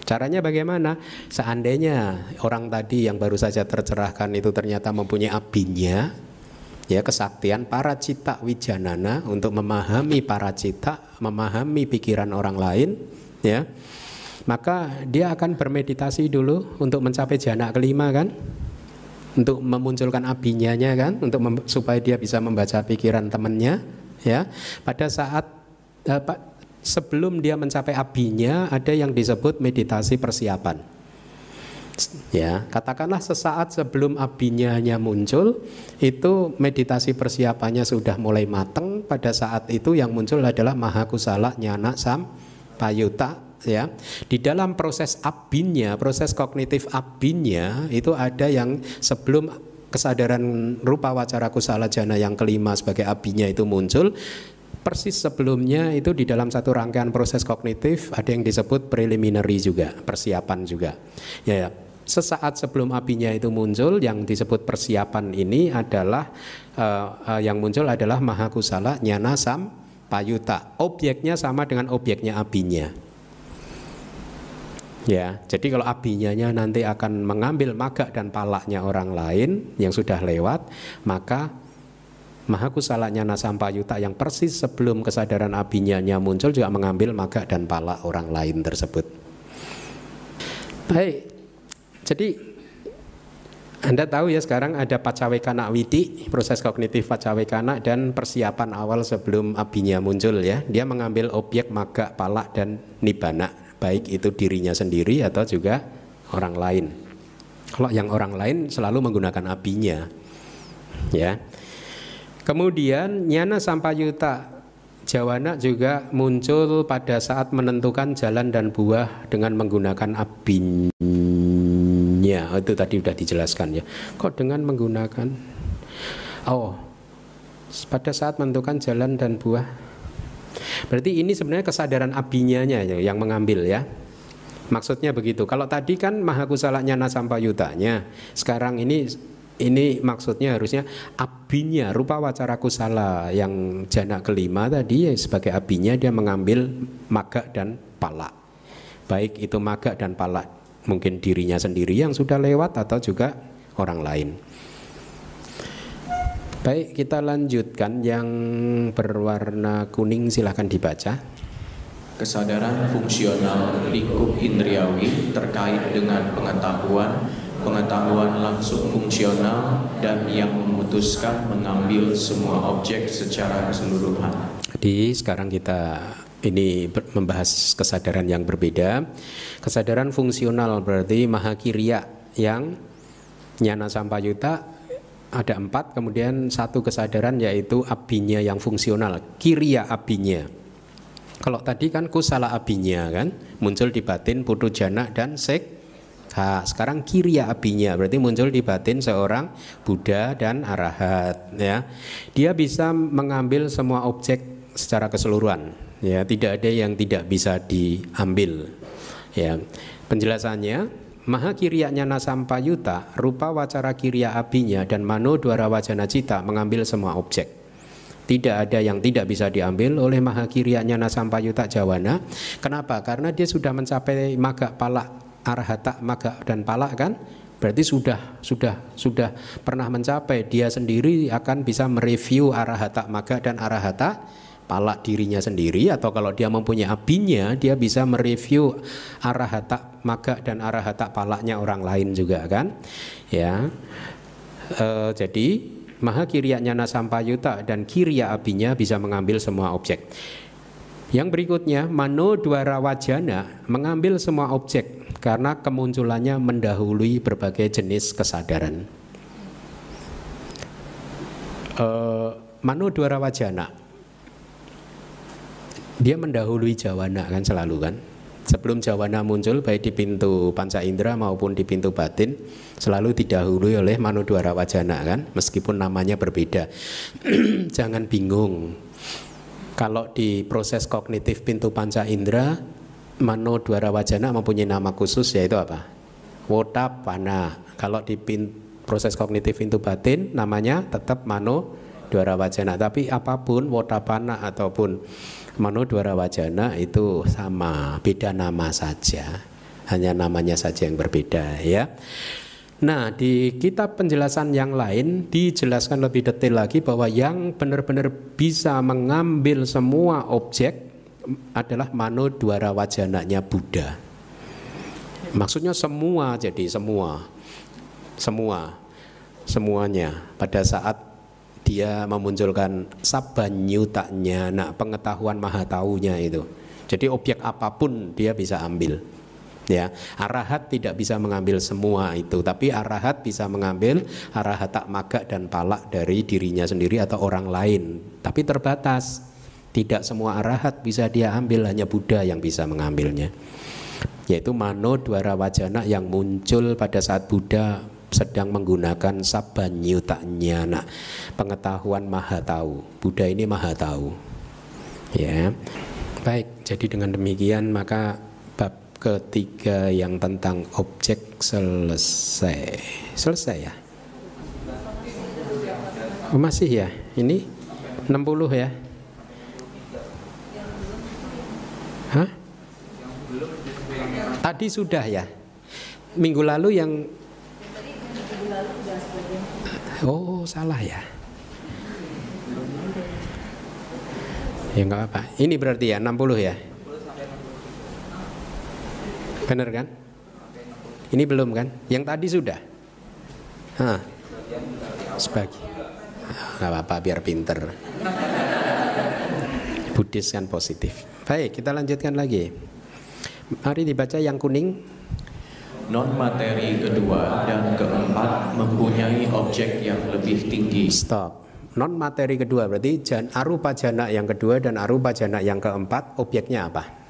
Caranya bagaimana? Seandainya orang tadi yang baru saja tercerahkan itu ternyata mempunyai abinya, ya, kesaktian para cita wijanana untuk memahami para cita, memahami pikiran orang lain, ya, maka dia akan bermeditasi dulu untuk mencapai jana kelima kan, untuk memunculkan abinyanya kan, supaya dia bisa membaca pikiran temannya, ya. Pada saat sebelum dia mencapai abinya ada yang disebut meditasi persiapan. Ya, katakanlah sesaat sebelum abinyanya muncul, itu meditasi persiapannya sudah mulai matang. Pada saat itu yang muncul adalah maha kusala nyana sampayuta. Ya, di dalam proses abinya, proses kognitif abinya itu ada yang sebelum kesadaran rupa wacara kusala jana yang kelima sebagai abinya itu muncul. Persis sebelumnya itu di dalam satu rangkaian proses kognitif ada yang disebut preliminary juga, persiapan juga. Ya, sesaat sebelum abinya itu muncul yang disebut persiapan ini adalah yang muncul adalah maha kusala nyana sampayuta. Objeknya sama dengan objeknya abinya. Ya, jadi kalau abinyanya nanti akan mengambil maga dan palaknya orang lain yang sudah lewat, maka maha kusala nyana sampayuta yang persis sebelum kesadaran abinyanya muncul juga mengambil maga dan palak orang lain tersebut. Baik, jadi Anda tahu ya sekarang ada pacawekana witi, proses kognitif pacawekana dan persiapan awal sebelum abinya muncul ya. Dia mengambil objek maga, palak dan nibbana, baik itu dirinya sendiri atau juga orang lain. Kalau yang orang lain selalu menggunakan abinya, ya. Kemudian nyana sampayuta jawana juga muncul pada saat menentukan jalan dan buah dengan menggunakan abinya. Itu tadi sudah dijelaskan ya. Kok dengan menggunakan? Oh, pada saat menentukan jalan dan buah. Berarti ini sebenarnya kesadaran abinyanya yang mengambil ya. Maksudnya begitu. Kalau tadi kan maha kusala nyana sampayutanya, sekarang ini maksudnya harusnya abinya rupa wacara kusala yang jana kelima tadi sebagai abinya dia mengambil maga dan pala. Baik itu maga dan pala mungkin dirinya sendiri yang sudah lewat atau juga orang lain. Baik, kita lanjutkan yang berwarna kuning, silahkan dibaca. Kesadaran fungsional lingkup indriawi terkait dengan pengetahuan langsung fungsional dan yang memutuskan mengambil semua objek secara keseluruhan. Jadi sekarang kita ini membahas kesadaran yang berbeda. Kesadaran fungsional berarti mahakiriya yang nyana sampayuta ada 4, kemudian satu kesadaran yaitu abinya yang fungsional, kiriya abinya. Kalau tadi kan kusala abinya kan muncul di batin putu jana dan sekha. Sekarang kiriya abinya berarti muncul di batin seorang Buddha dan arahat ya. Dia bisa mengambil semua objek secara keseluruhan ya, tidak ada yang tidak bisa diambil ya. Penjelasannya maha kiriya nyana sampayuta rupa wacara kiriya abinya dan mano dwara wajana cita mengambil semua objek. Tidak ada yang tidak bisa diambil oleh maha kiriya nyana sampayuta jawana. Kenapa? Karena dia sudah mencapai maga palak arahata maga dan palak kan? Berarti sudah pernah mencapai. Dia sendiri akan bisa mereview arahata maga dan arahata palak dirinya sendiri, atau kalau dia mempunyai abinya dia bisa mereview arahata maga dan arahata palaknya orang lain juga kan ya. Jadi maha kiriya nyana sampayuta dan kiriya abinya bisa mengambil semua objek. Yang berikutnya mano dwara wajana mengambil semua objek karena kemunculannya mendahului berbagai jenis kesadaran. Mano dwara wajana dia mendahului jawana kan selalu kan. Sebelum jawana muncul baik di pintu panca indera maupun di pintu batin selalu didahului oleh mano dwara wajana kan, meskipun namanya berbeda. Jangan bingung. Kalau di proses kognitif pintu panca indera, mano dwara wajana mempunyai nama khusus, yaitu apa? Wotapana. Kalau di proses kognitif pintu batin namanya tetap mano dwara wajana. Tapi apapun wotapana ataupun mano dwara wajana itu sama, beda nama saja. Hanya namanya saja yang berbeda, ya. Nah, di kitab penjelasan yang lain dijelaskan lebih detail lagi bahwa yang benar-benar bisa mengambil semua objek adalah mano dwara wajananya Buddha. Maksudnya semua, jadi semuanya pada saat dia memunculkan sabbanyutanya, nah pengetahuan maha taunya itu. Jadi objek apapun dia bisa ambil. Ya, arahat tidak bisa mengambil semua itu, tapi arahat bisa mengambil arahata maga dan palak dari dirinya sendiri atau orang lain, tapi terbatas. Tidak semua arahat bisa dia ambil, hanya Buddha yang bisa mengambilnya, yaitu mano dwara wajana yang muncul pada saat Buddha sedang menggunakan sabbanyutanya, nah, pengetahuan maha tahu. Buddha ini maha tahu, ya. Baik, jadi dengan demikian maka ketiga yang tentang objek selesai. Selesai ya? Oh, masih ya? Ini 60 ya? Hah? Tadi sudah ya? Minggu lalu yang... Oh, salah ya? Ya enggak apa. Ini berarti ya 60 ya? Benar kan? Ini belum kan? Yang tadi sudah? Hah? Sebagi. Nggak apa-apa, biar pinter. Buddhis kan positif. Baik, kita lanjutkan lagi. Mari dibaca yang kuning. Non materi kedua dan keempat mempunyai objek yang lebih tinggi. Stop. Non materi kedua berarti arupa jana yang kedua dan arupa jana yang keempat objeknya apa?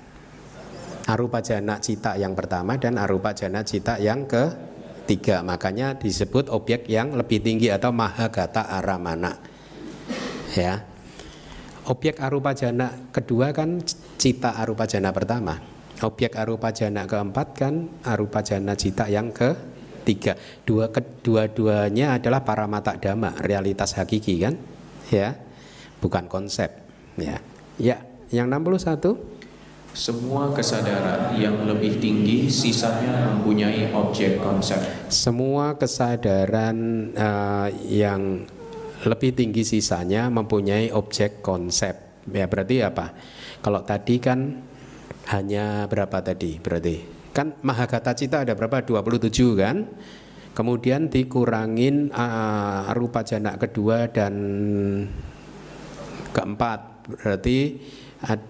Arupa jana cita yang pertama dan arupa jana cita yang ketiga. Makanya disebut objek yang lebih tinggi atau mahagata aramana. Ya. Objek arupa jana kedua kan cita arupa jana pertama. Objek arupa jana keempat kan arupa jana cita yang ketiga. Kedua-duanya adalah paramata dhamma, realitas hakiki kan? Ya. Bukan konsep, ya. Ya, yang 61. Semua kesadaran yang lebih tinggi sisanya mempunyai objek konsep. Semua kesadaran yang lebih tinggi sisanya mempunyai objek konsep. Ya berarti apa? Kalau tadi kan hanya berapa tadi? Berarti kan mahagata cita ada berapa? 27 kan? Kemudian dikurangin arupa jana kedua dan keempat. Berarti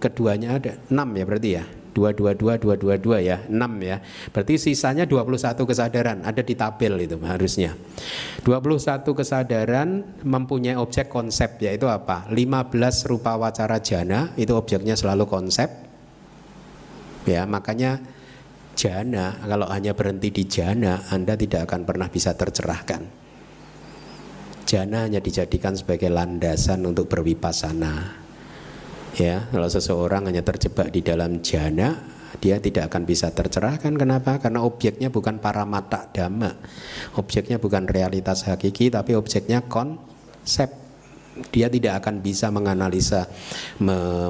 keduanya ada 6 ya berarti ya. 222 ya, 6 ya. Berarti sisanya 21 kesadaran, ada di tabel itu harusnya. 21 kesadaran mempunyai objek konsep, yaitu apa? 15 rupa wacara jana, itu objeknya selalu konsep. Ya, makanya jana, kalau hanya berhenti di jana, Anda tidak akan pernah bisa tercerahkan. Jana hanya dijadikan sebagai landasan untuk berwipasana. Ya, kalau seseorang hanya terjebak di dalam jana, dia tidak akan bisa tercerahkan. Kenapa? Karena objeknya bukan paramata dhamma, objeknya bukan realitas hakiki, tapi objeknya konsep. Dia tidak akan bisa menganalisa,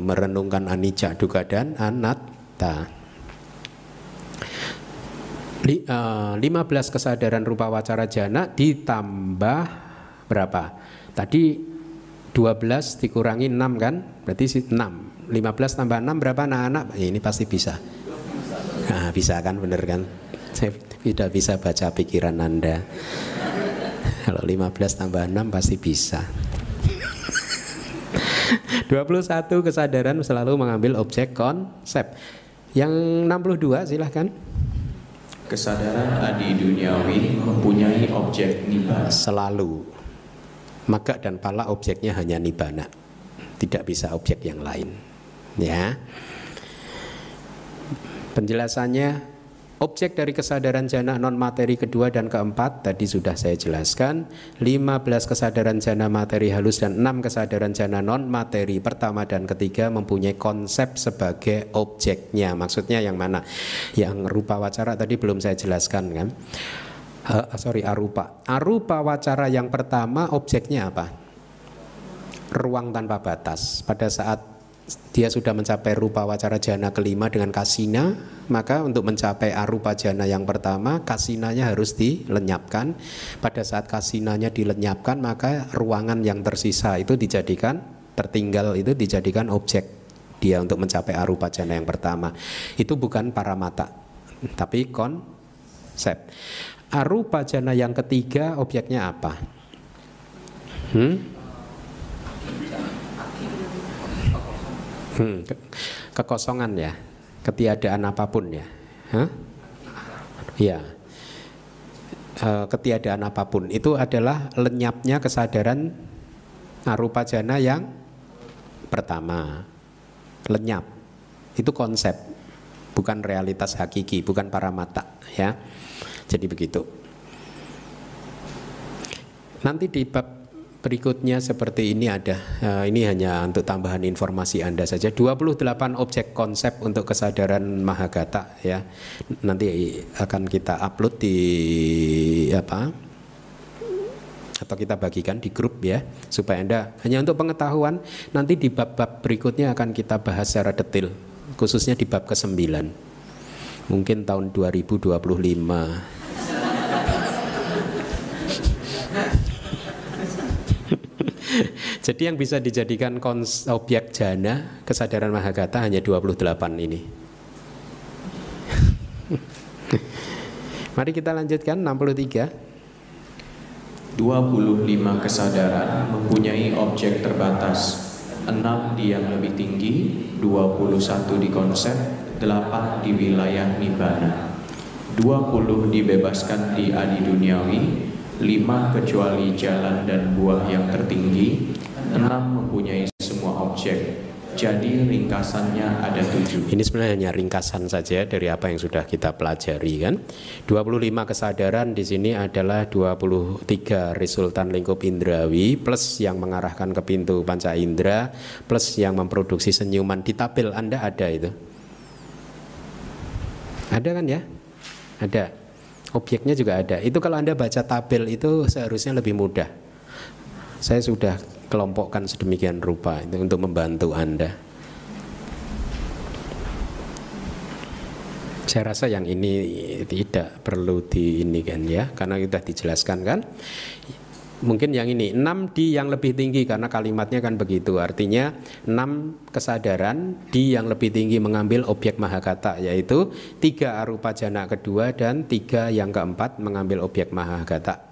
merenungkan anicca, dukkha dan anatta. 15 kesadaran rupa wacara jana ditambah berapa? Tadi 12 dikurangi 6 kan? Berarti 6. 15 tambah 6 berapa anak-anak? Ya, ini pasti bisa. Nah, bisa kan, bener kan? Saya tidak bisa baca pikiran Anda. Kalau 15 tambah 6 pasti bisa. 21 kesadaran selalu mengambil objek konsep. Yang 62 silahkan. Kesadaran adi duniawi mempunyai objek nibbana. Selalu. Maga dan pala objeknya hanya nibbana, tidak bisa objek yang lain. Ya. Penjelasannya Objek dari kesadaran jana non materi kedua dan keempat tadi sudah saya jelaskan. 15 kesadaran jana materi halus dan 6 kesadaran jana non materi pertama dan ketiga mempunyai konsep sebagai objeknya. Maksudnya yang mana? Yang rupa wacara tadi belum saya jelaskan kan? Arupa. Arupa wacara yang pertama objeknya apa? Ruang tanpa batas. Pada saat dia sudah mencapai rupa wacara jana kelima dengan kasina, maka untuk mencapai arupa jana yang pertama, kasinanya harus dilenyapkan. Pada saat kasinanya dilenyapkan, maka ruangan yang tersisa itu dijadikan, tertinggal itu dijadikan objek dia untuk mencapai arupa jana yang pertama. Itu bukan paramata, tapi konsep. Arupa jana yang ketiga objeknya apa? Kekosongan ya, ketiadaan apapun ya. Ya, ketiadaan apapun itu adalah lenyapnya kesadaran arupa jana yang pertama. Lenyap, itu konsep, bukan realitas hakiki, bukan paramata ya. Jadi begitu. Nanti di bab berikutnya seperti ini ada, ini hanya untuk tambahan informasi Anda saja. 28 objek konsep untuk kesadaran Mahagata ya. Nanti akan kita upload di apa? Atau kita bagikan di grup ya, supaya Anda hanya untuk pengetahuan. Nanti di bab-bab berikutnya akan kita bahas secara detail, khususnya di bab ke-9. Mungkin tahun 2025. Jadi yang bisa dijadikan objek jana kesadaran Mahagata hanya 28 ini. Mari kita lanjutkan 63. 25 kesadaran mempunyai objek terbatas, 6 di yang lebih tinggi, 21 di konsep, 8 di wilayah Nibbana, 20 dibebaskan di adi duniawi, 5 kecuali jalan dan buah yang tertinggi, 6 mempunyai semua objek. Jadi ringkasannya ada 7. Ini sebenarnya hanya ringkasan saja dari apa yang sudah kita pelajari kan. 25 kesadaran di sini adalah 23 resultan lingkup indrawi plus yang mengarahkan ke pintu panca indera plus yang memproduksi senyuman. Di tabel Anda ada itu. Ada kan ya? Ada. Objeknya juga ada. Itu kalau Anda baca tabel itu seharusnya lebih mudah. Saya sudah kelompokkan sedemikian rupa itu untuk membantu Anda. Saya rasa yang ini tidak perlu diinikan ya, karena sudah dijelaskan kan. Mungkin yang ini 6 di yang lebih tinggi, karena kalimatnya kan begitu. Artinya 6 kesadaran di yang lebih tinggi mengambil objek Mahagata, yaitu 3 arupa jana kedua dan 3 yang keempat mengambil objek Mahagata.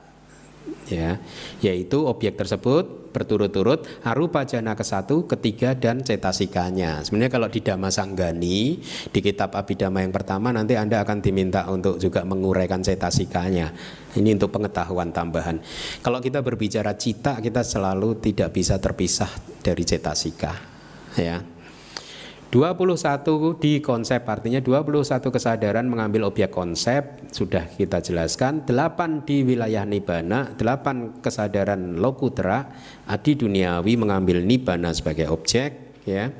Ya, yaitu objek tersebut berturut-turut arupa jana ke-1, ke-3 dan cetasikanya. Sebenarnya kalau di Dhamma Sanggani, di kitab Abhidhamma yang pertama, nanti Anda akan diminta untuk juga menguraikan cetasikanya. Ini untuk pengetahuan tambahan. Kalau kita berbicara cita, kita selalu tidak bisa terpisah dari cetasika ya. 21 di konsep, artinya 21 kesadaran mengambil objek konsep, sudah kita jelaskan. 8 di wilayah Nibbana, 8 kesadaran lokutra adi duniawi mengambil Nibbana sebagai objek ya.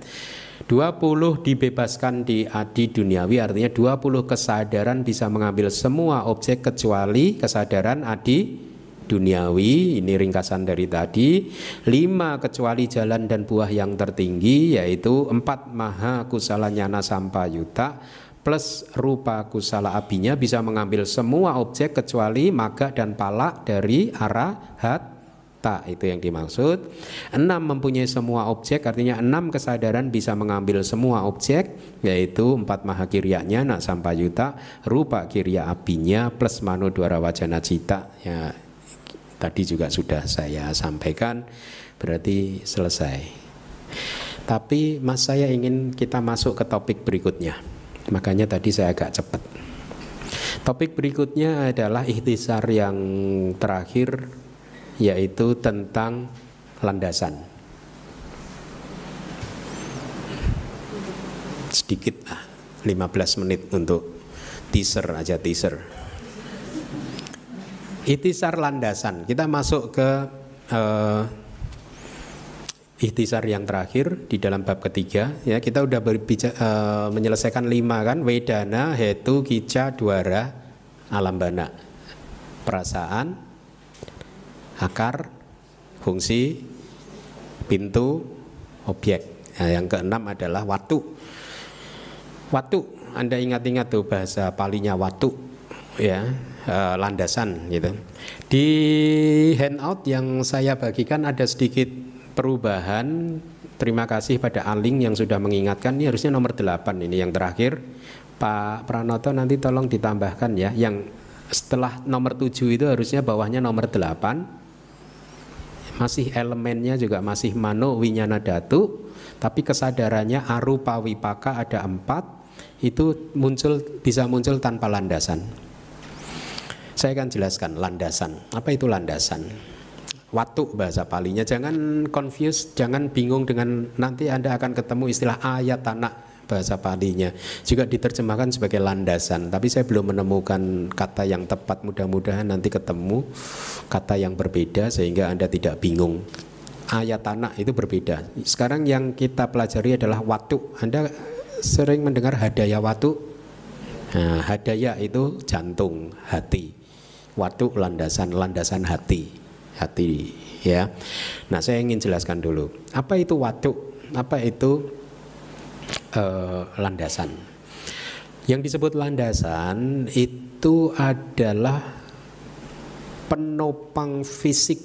20 dibebaskan di adi duniawi, artinya 20 kesadaran bisa mengambil semua objek kecuali kesadaran adi duniawi. Ini ringkasan dari tadi. 5 kecuali jalan dan buah yang tertinggi, yaitu 4 maha kusala nyana sampayuta plus rupa kusala abinya bisa mengambil semua objek kecuali maga dan palak dari arahata. Itu yang dimaksud. 6 mempunyai semua objek, artinya 6 kesadaran bisa mengambil semua objek, yaitu 4 maha kirya nyana sampayuta, rupa kirya abinya plus mano dwara wajana cita ya. Tadi juga sudah saya sampaikan, berarti selesai. Tapi Mas, saya ingin kita masuk ke topik berikutnya. Makanya tadi saya agak cepat. Topik berikutnya adalah ikhtisar yang terakhir, yaitu tentang landasan. Sedikit lah, 15 menit untuk teaser aja, teaser. Ikhtisar landasan. Kita masuk ke ikhtisar yang terakhir di dalam bab ketiga. Ya, kita udah menyelesaikan 5 kan, wedana, hetu, kica, dwara, alambana. Perasaan, akar, fungsi, pintu, objek. Nah, yang keenam adalah watu. Watu, Anda ingat-ingat tuh bahasa palinya watu, ya, landasan gitu. Di handout yang saya bagikan ada sedikit perubahan. Terima kasih pada Aling yang sudah mengingatkan. Ini harusnya nomor 8 ini yang terakhir. Pak Pranoto nanti tolong ditambahkan ya. Yang setelah nomor 7 itu harusnya bawahnya nomor 8. Masih elemennya juga masih mano winyana datu, tapi kesadarannya arupa wipaka ada 4. Itu bisa muncul tanpa landasan. Saya akan jelaskan landasan. Apa itu landasan? Watu bahasa palinya. Jangan confuse, jangan bingung dengan nanti Anda akan ketemu istilah ayat tanah bahasa palinya. Juga diterjemahkan sebagai landasan. Tapi saya belum menemukan kata yang tepat. Mudah-mudahan nanti ketemu kata yang berbeda sehingga Anda tidak bingung. Ayat tanah itu berbeda. Sekarang yang kita pelajari adalah watu. Anda sering mendengar hadaya watu. Nah, hadaya itu jantung, hati. Watu landasan hati, ya. Nah, saya ingin jelaskan dulu. Apa itu watu? Apa itu landasan? Yang disebut landasan itu adalah penopang fisik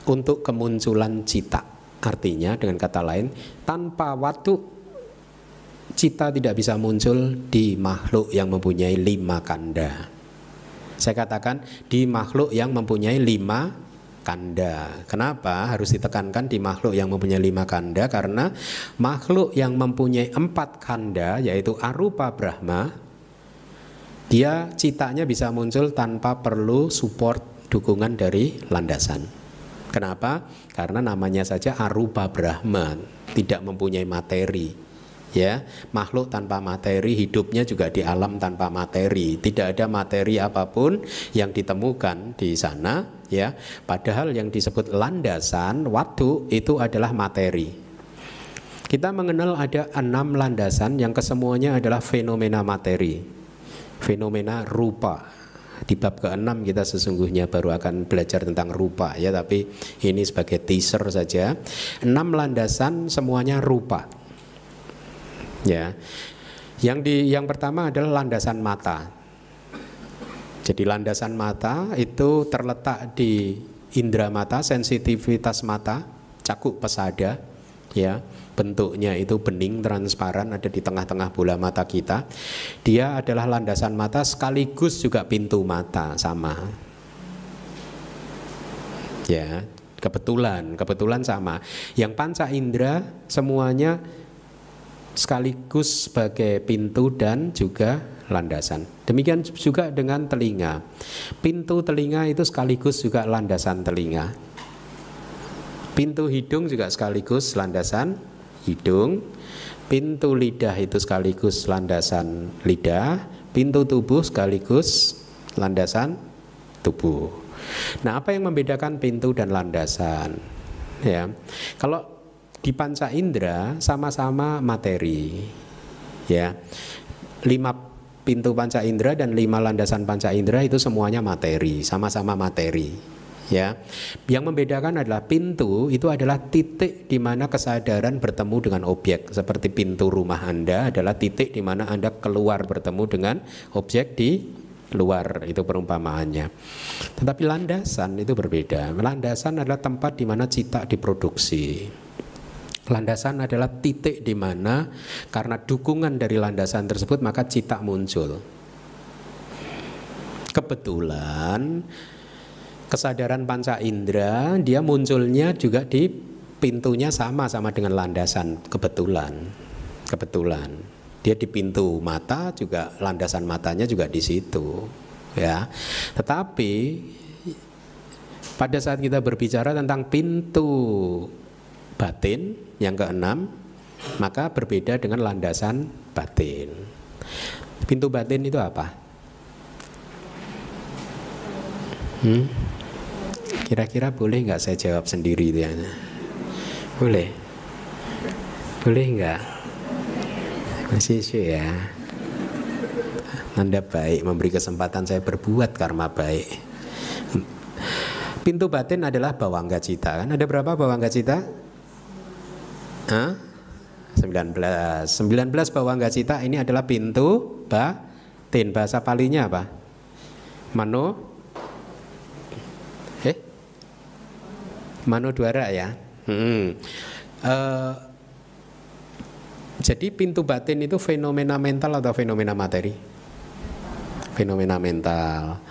untuk kemunculan cita. Artinya dengan kata lain, tanpa watu cita tidak bisa muncul di makhluk yang mempunyai 5 kanda. Saya katakan di makhluk yang mempunyai 5 kanda. Kenapa harus ditekankan di makhluk yang mempunyai 5 kanda? Karena makhluk yang mempunyai 4 kanda, yaitu arupa Brahma, dia citanya bisa muncul tanpa perlu support dukungan dari landasan. Kenapa? Karena namanya saja arupa Brahma, tidak mempunyai materi. Ya, makhluk tanpa materi, hidupnya juga di alam tanpa materi. Tidak ada materi apapun yang ditemukan di sana, ya. Padahal yang disebut landasan, watu itu adalah materi. Kita mengenal ada 6 landasan yang kesemuanya adalah fenomena materi, fenomena rupa. Di bab ke-6 kita sesungguhnya baru akan belajar tentang rupa, ya. Tapi ini sebagai teaser saja. 6 landasan semuanya rupa. Ya, yang pertama adalah landasan mata. Jadi landasan mata itu terletak di indera mata, sensitivitas mata, cakuk pesada. Ya, bentuknya itu bening transparan, ada di tengah-tengah bola mata kita. Dia adalah landasan mata sekaligus juga pintu mata, sama. Ya, kebetulan sama. Yang panca indera semuanya sekaligus sebagai pintu dan juga landasan. Demikian juga dengan telinga. Pintu telinga itu sekaligus juga landasan telinga. Pintu hidung juga sekaligus landasan hidung. Pintu lidah itu sekaligus landasan lidah. Pintu tubuh sekaligus landasan tubuh. Nah, apa yang membedakan pintu dan landasan? Ya, kalau di panca indera sama-sama materi, ya. 5 pintu panca indera dan 5 landasan panca indera itu semuanya materi, sama-sama materi, ya. Yang membedakan adalah pintu itu adalah titik di mana kesadaran bertemu dengan objek. Seperti pintu rumah Anda adalah titik di mana Anda keluar bertemu dengan objek di luar, itu perumpamaannya. Tetapi landasan itu berbeda. Landasan adalah tempat di mana cita diproduksi. Landasan adalah titik di mana karena dukungan dari landasan tersebut maka cita muncul. Kebetulan kesadaran panca indera dia munculnya juga di pintunya sama dengan landasan. Kebetulan dia di pintu mata juga, landasan matanya juga di situ, ya. Tetapi pada saat kita berbicara tentang pintu batin yang ke-6, maka berbeda dengan landasan batin. Pintu batin itu apa? Kira-kira boleh nggak saya jawab sendiri itu ya? Boleh? Boleh nggak? Masih ya. Anda baik memberi kesempatan saya berbuat karma baik. Pintu batin adalah bawangga cita. Kan ada berapa bawangga cita? 19 bawangga cita ini adalah pintu batin. Bahasa Palinya apa? Manodwara ya. Jadi pintu batin itu fenomena mental atau fenomena materi? Fenomena mental.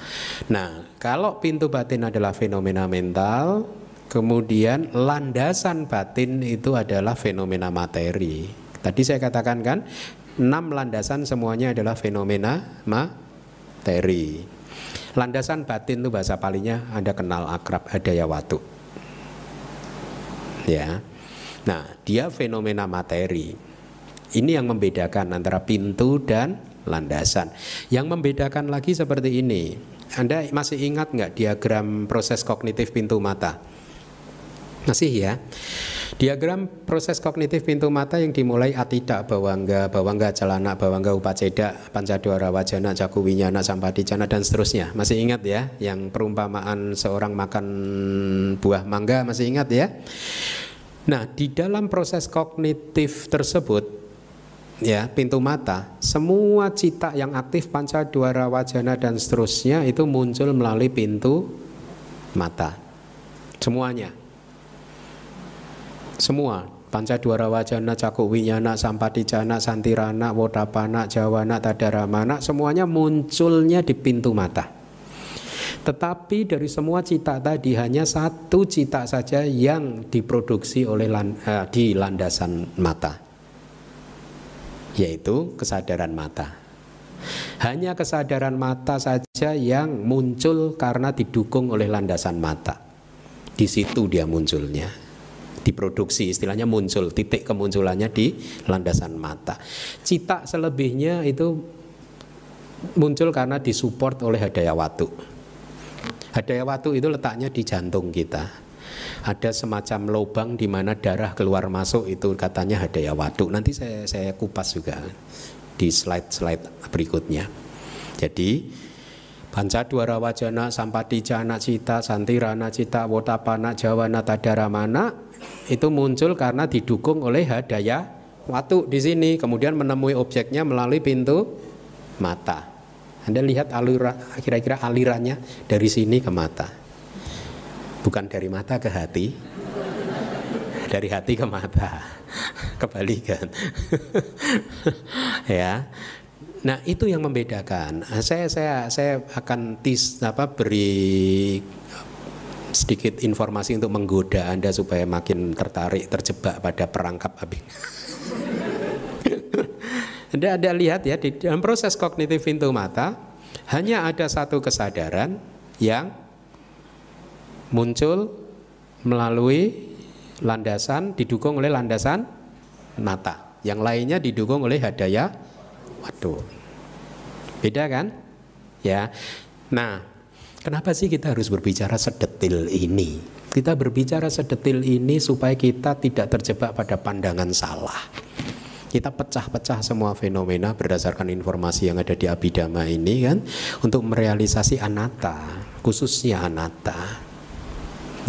Nah, kalau pintu batin adalah fenomena mental, kemudian landasan batin itu adalah fenomena materi. Tadi saya katakan kan, 6 landasan semuanya adalah fenomena materi. Landasan batin itu bahasa Palinya Anda kenal akrab Hadayawatu. Ya. Nah, dia fenomena materi. Ini yang membedakan antara pintu dan landasan. Yang membedakan lagi seperti ini. Anda masih ingat nggak diagram proses kognitif pintu mata? Masih ya. Diagram proses kognitif pintu mata yang dimulai atida, bawangga, bawangga calana, bawangga upaceda, pancadwara wajana, caku winyana, sampadicana dan seterusnya. Masih ingat ya? Yang perumpamaan seorang makan buah mangga, masih ingat ya? Nah, di dalam proses kognitif tersebut, ya, pintu mata, semua cita yang aktif pancadwara wajana dan seterusnya itu muncul melalui pintu mata. Semuanya. Semua pancadwara wajana, caku winyana, sampadicana, santirana, wodapana, jawana, tadaramana, semuanya munculnya di pintu mata. Tetapi dari semua cita tadi hanya satu cita saja yang diproduksi oleh di landasan mata, yaitu kesadaran mata. Hanya kesadaran mata saja yang muncul karena didukung oleh landasan mata. Di situ dia munculnya, diproduksi, istilahnya muncul, titik kemunculannya di landasan mata. Cita selebihnya itu muncul karena disupport oleh Hadayawatu. Hadayawatu itu letaknya di jantung kita. Ada semacam lubang di mana darah keluar masuk, itu katanya Hadayawatu. Nanti saya kupas juga di slide-slide berikutnya. Jadi pancadwara wajana, sampadicana cita, santirana cita, wotapana, jawana, tadaramana itu muncul karena didukung oleh Hadayawatu di sini, kemudian menemui objeknya melalui pintu mata. Anda lihat kira-kira alirannya dari sini ke mata. Bukan dari mata ke hati, dari hati ke mata. Kebalikan. Ya. Nah, itu yang membedakan. Saya akan beri sedikit informasi untuk menggoda Anda supaya makin tertarik, terjebak pada perangkap abing. Anda lihat ya, di dalam proses kognitif pintu mata hanya ada satu kesadaran yang muncul melalui landasan, didukung oleh landasan mata. Yang lainnya didukung oleh Hadayawatu. Beda kan? Ya. Nah, kenapa sih kita harus berbicara sedetil ini? Kita berbicara sedetil ini supaya kita tidak terjebak pada pandangan salah. Kita pecah-pecah semua fenomena berdasarkan informasi yang ada di Abhidhamma ini kan, untuk merealisasi anatta, khususnya anatta.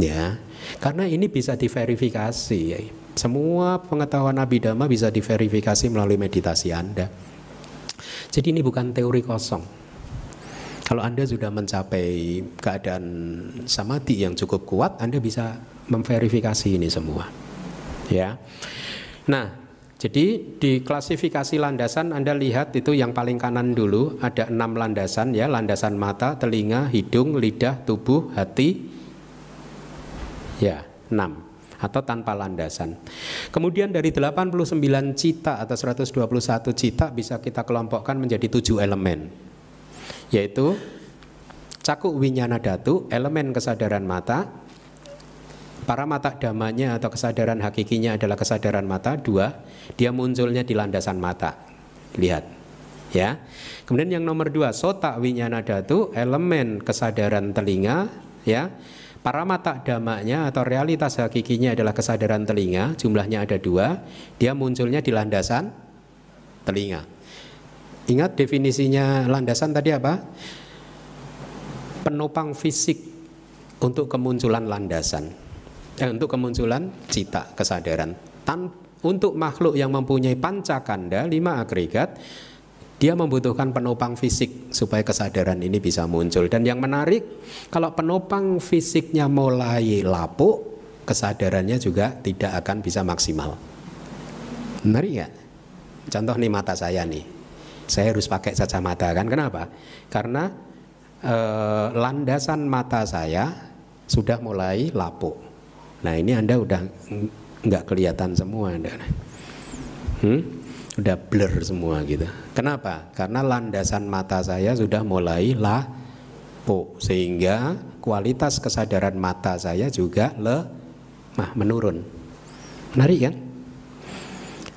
Ya. Karena ini bisa diverifikasi. Semua pengetahuan Abhidhamma bisa diverifikasi melalui meditasi Anda. Jadi ini bukan teori kosong. Kalau Anda sudah mencapai keadaan samadhi yang cukup kuat, Anda bisa memverifikasi ini semua. Ya. Nah, jadi di klasifikasi landasan Anda lihat itu yang paling kanan dulu ada 6 landasan ya, landasan mata, telinga, hidung, lidah, tubuh, hati. Ya, 6 atau tanpa landasan. Kemudian dari 89 cita atau 121 cita bisa kita kelompokkan menjadi 7 elemen. Yaitu caku winyana dhatu, elemen kesadaran mata. Para mata damanya atau kesadaran hakikinya adalah kesadaran mata 2. Dia munculnya di landasan mata. Lihat Ya. Kemudian yang nomor 2, sota winyana dhatu, elemen kesadaran telinga, ya. Paramata dhammanya atau realitas hakikinya adalah kesadaran telinga, jumlahnya ada 2, dia munculnya di landasan telinga. Ingat definisinya landasan tadi apa? Penopang fisik untuk kemunculan landasan, untuk kemunculan cita, kesadaran. Untuk makhluk yang mempunyai pancakanda, 5 agregat, dia membutuhkan penopang fisik supaya kesadaran ini bisa muncul. Dan yang menarik, kalau penopang fisiknya mulai lapuk, kesadarannya juga tidak akan bisa maksimal. Menarik ya? Contoh nih mata saya nih, saya harus pakai kacamata kan? Kenapa? Karena landasan mata saya sudah mulai lapuk. Nah ini Anda udah nggak kelihatan semua Anda. Udah blur semua gitu. Kenapa? Karena landasan mata saya sudah mulai lapuk, sehingga kualitas kesadaran mata saya juga lemah, menurun. Menarik kan?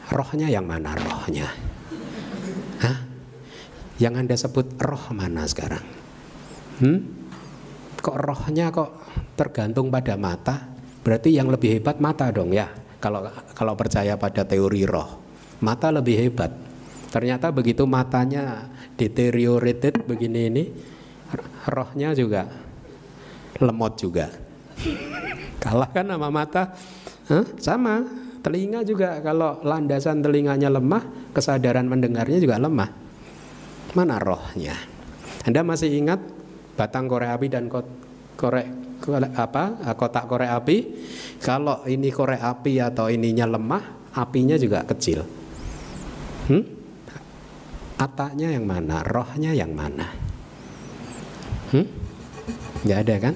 Rohnya yang mana rohnya? Hah? Yang Anda sebut roh mana sekarang? Kok rohnya kok tergantung pada mata? Berarti yang lebih hebat mata dong ya. Kalau percaya pada teori roh, mata lebih hebat. Ternyata begitu matanya deteriorated begini ini, rohnya juga lemot juga. Kalah kan sama mata? Sama. Telinga juga, kalau landasan telinganya lemah, kesadaran mendengarnya juga lemah. Mana rohnya? Anda masih ingat batang korek api dan kotak korek api? Kalau ini korek api atau ininya lemah, apinya juga kecil. Ataknya yang mana? Rohnya yang mana? Nggak ada kan?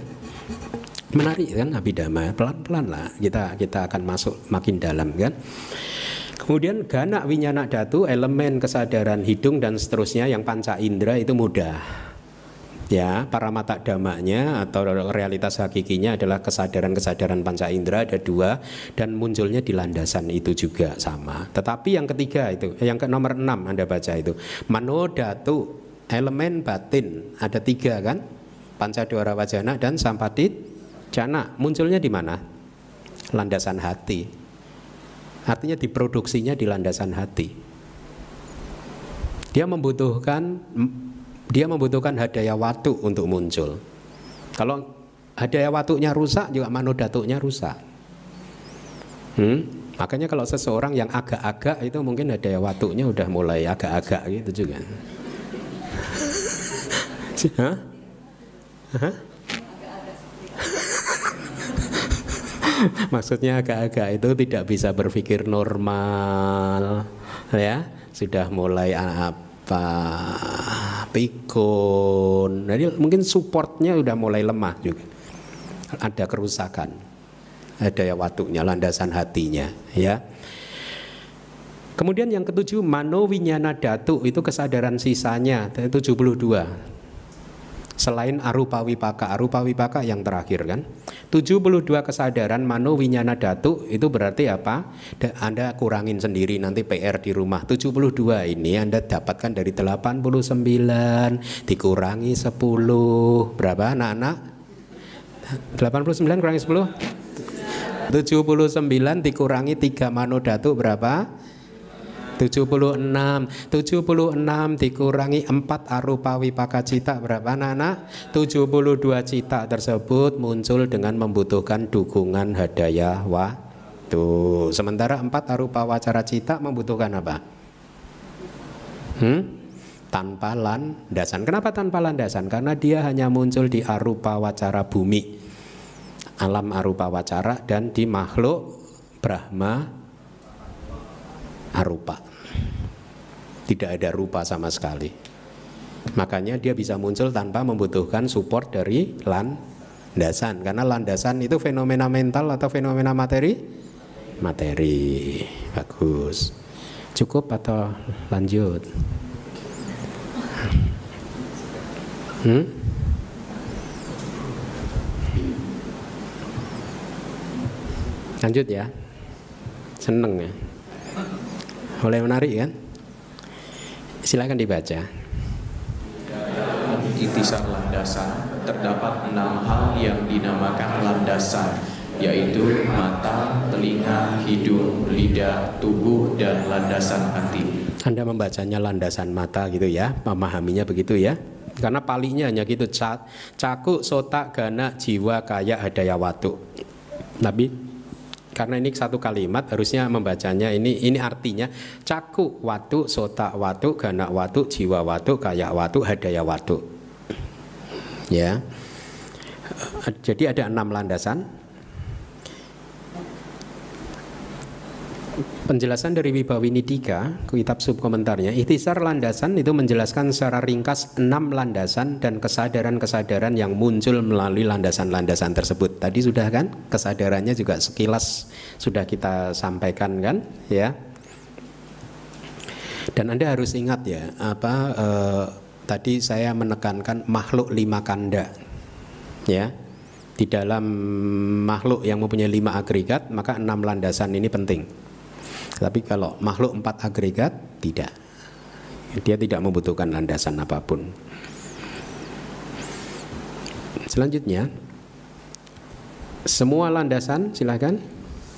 Menarik kan Abhidhamma, pelan-pelan lah kita akan masuk makin dalam kan. Kemudian gana winyana dhatu, elemen kesadaran hidung dan seterusnya yang panca indera itu mudah. Ya, paramata dhammanya atau realitas hakikinya adalah kesadaran-kesadaran panca indera, ada 2 dan munculnya di landasan itu juga sama. Tetapi yang ketiga itu, yang ke nomor 6 Anda baca itu, mano dhatu, elemen batin, ada 3 kan? Pancadwara wajana dan sampatit jana, munculnya di mana? Landasan hati. Artinya diproduksinya di landasan hati. Dia membutuhkan hadaya watu untuk muncul. Kalau hadaya watunya rusak, juga manodatunya rusak. Makanya kalau seseorang yang agak-agak itu mungkin hadaya watunya udah mulai agak-agak gitu juga. Maksudnya agak-agak itu tidak bisa berpikir normal, ya, sudah mulai pikun. Jadi mungkin supportnya udah mulai lemah juga. Ada kerusakan. Ada ya watunya, landasan hatinya, ya. Kemudian yang ke-7 mano winyana dhatu, itu kesadaran sisanya 72. Selain arupa wipaka yang terakhir kan. 72 kesadaran mano winyana dhatu itu berarti apa? Anda kurangin sendiri nanti PR di rumah. 72 ini Anda dapatkan dari 89 dikurangi 10. Berapa anak-anak? 89 kurangi 10? 79 dikurangi 3 mano dhatu berapa? 76 dikurangi 4 arupa wipaka cita berapa anak-anak? 72 cita tersebut muncul dengan membutuhkan dukungan hadaya watu. Sementara 4 arupa wacara cita membutuhkan apa? Tanpa landasan. Kenapa tanpa landasan? Karena dia hanya muncul di arupa wacara bumi, alam arupa wacara, dan di makhluk Brahma arupa. Tidak ada rupa sama sekali. Makanya dia bisa muncul tanpa membutuhkan support dari landasan. Karena landasan itu fenomena mental atau fenomena materi? Materi. Bagus. Cukup atau lanjut? Lanjut ya. Seneng ya. Mulai menarik kan? Silakan dibaca. Itisar landasan terdapat 6 hal yang dinamakan landasan, yaitu mata, telinga, hidung, lidah, tubuh, dan landasan hati. Anda membacanya landasan mata gitu ya, memahaminya begitu ya. Karena palinya hanya gitu, caku, sota, gana, jiwa, kaya, hadaya, watu. Tapi karena ini satu kalimat harusnya membacanya ini artinya caku, watu, sota, watu, gana, watu, jiwa, watu, kaya, watu, hadaya, watu. Ya. Jadi ada 6 landasan. Penjelasan dari Wibawinidika, kitab subkomentarnya, ikhtisar landasan itu menjelaskan secara ringkas 6 landasan dan kesadaran-kesadaran yang muncul melalui landasan-landasan tersebut. Tadi sudah kan, kesadarannya juga sekilas sudah kita sampaikan kan, ya. Dan Anda harus ingat ya, tadi saya menekankan makhluk 5 kanda, ya. Di dalam makhluk yang mempunyai 5 agregat, maka 6 landasan ini penting. Tapi kalau makhluk 4 agregat, tidak. Dia tidak membutuhkan landasan apapun. Selanjutnya, semua landasan, silakan.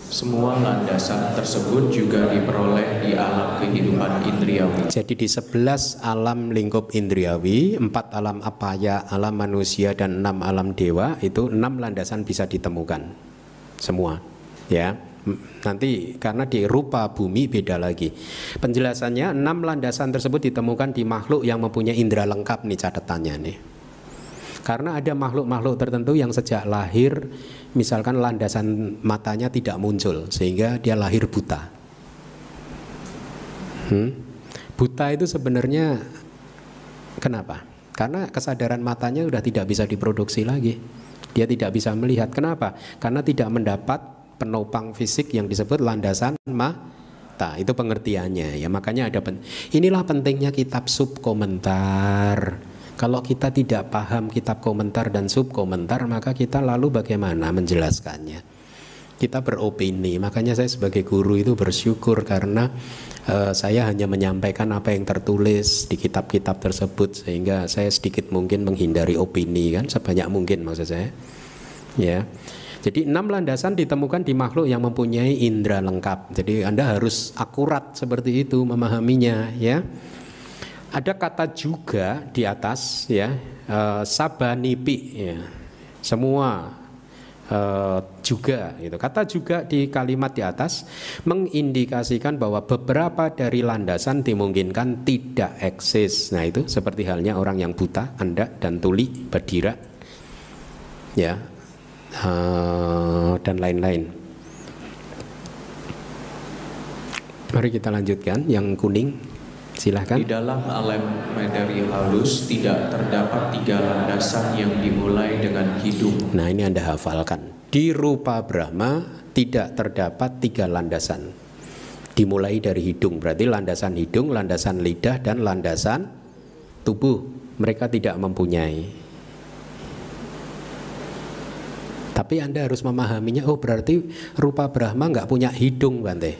Semua landasan tersebut juga diperoleh di alam kehidupan indriawi. Jadi di 11 alam lingkup indriawi, 4 alam apaya, alam manusia, dan 6 alam dewa, itu 6 landasan bisa ditemukan. Semua, ya. Nanti karena di rupa bumi beda lagi. Penjelasannya 6 landasan tersebut ditemukan di makhluk yang mempunyai indera lengkap nih catatannya nih. Karena ada makhluk-makhluk tertentu yang sejak lahir misalkan landasan matanya tidak muncul sehingga dia lahir buta. Buta itu sebenarnya kenapa? Karena kesadaran matanya sudah tidak bisa diproduksi lagi. Dia tidak bisa melihat. Kenapa? Karena tidak mendapat penopang fisik yang disebut landasan mata. Itu pengertiannya ya. Makanya inilah pentingnya kitab subkomentar. Kalau kita tidak paham kitab komentar dan subkomentar, maka kita lalu bagaimana menjelaskannya? Kita beropini. Makanya saya sebagai guru itu bersyukur karena saya hanya menyampaikan apa yang tertulis di kitab-kitab tersebut, sehingga saya sedikit mungkin menghindari opini kan, sebanyak mungkin maksud saya. Ya. Jadi 6 landasan ditemukan di makhluk yang mempunyai indera lengkap. Jadi Anda harus akurat seperti itu memahaminya ya. Ada kata juga di atas ya, sabanipi ya. Semua juga gitu. Kata juga di kalimat di atas mengindikasikan bahwa beberapa dari landasan dimungkinkan tidak eksis. Nah, itu seperti halnya orang yang buta, Anda dan tuli, badira. Ya. Dan lain-lain. Mari kita lanjutkan yang kuning, silahkan. Di dalam alam materi halus tidak terdapat 3 landasan yang dimulai dengan hidung. Nah, ini Anda hafalkan. Di rupa Brahma tidak terdapat 3 landasan. Dimulai dari hidung, berarti landasan hidung, landasan lidah, dan landasan tubuh. Mereka tidak mempunyai. Tapi Anda harus memahaminya, oh berarti rupa Brahma nggak punya hidung, Bante.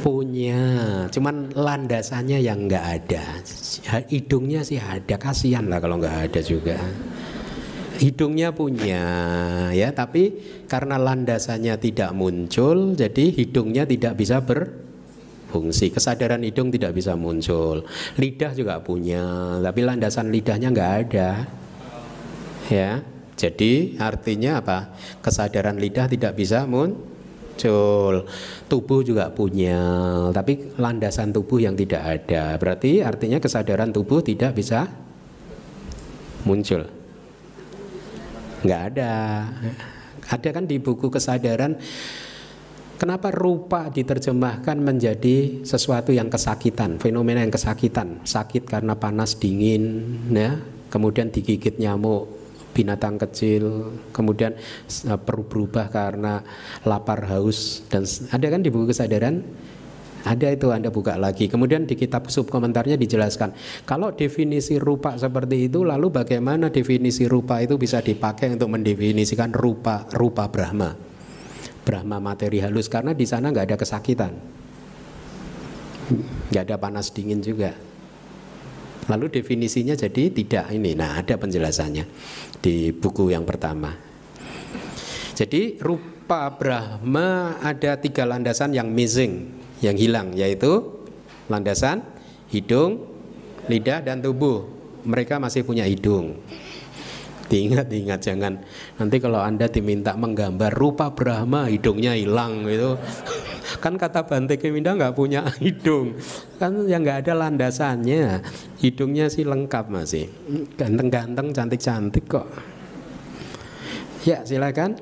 Punya, cuman landasannya yang nggak ada. Hidungnya sih ada, kasihan lah kalau nggak ada juga. Hidungnya punya, ya, tapi karena landasannya tidak muncul, jadi hidungnya tidak bisa berfungsi. Kesadaran hidung tidak bisa muncul. Lidah juga punya, tapi landasan lidahnya nggak ada, ya. Jadi artinya apa? Kesadaran lidah tidak bisa muncul. Tubuh juga punya, tapi landasan tubuh yang tidak ada. Berarti artinya kesadaran tubuh tidak bisa muncul. Nggak ada. Ada kan di buku kesadaran, kenapa rupa diterjemahkan menjadi sesuatu yang kesakitan, fenomena yang kesakitan. Sakit karena panas dingin, ya. Kemudian digigit nyamuk, binatang kecil, kemudian berubah karena lapar haus, dan ada kan di buku kesadaran, ada itu, Anda buka lagi. Kemudian di kitab subkomentarnya dijelaskan kalau definisi rupa seperti itu, lalu bagaimana definisi rupa itu bisa dipakai untuk mendefinisikan rupa Brahma, Brahma materi halus, karena di sana nggak ada kesakitan. nggak ada panas dingin juga. Lalu definisinya jadi tidak ini. Nah, ada penjelasannya di buku yang pertama. Jadi rupa Brahma ada 3 landasan yang missing, yang hilang, yaitu landasan hidung, lidah, dan tubuh. Mereka masih punya hidung. Diingat-ingat, jangan nanti kalau Anda diminta menggambar rupa Brahma hidungnya hilang gitu. Kan kata Bante Keminda nggak punya hidung, kan yang nggak ada landasannya. Hidungnya sih lengkap masih, ganteng-ganteng, cantik-cantik kok. Ya silakan,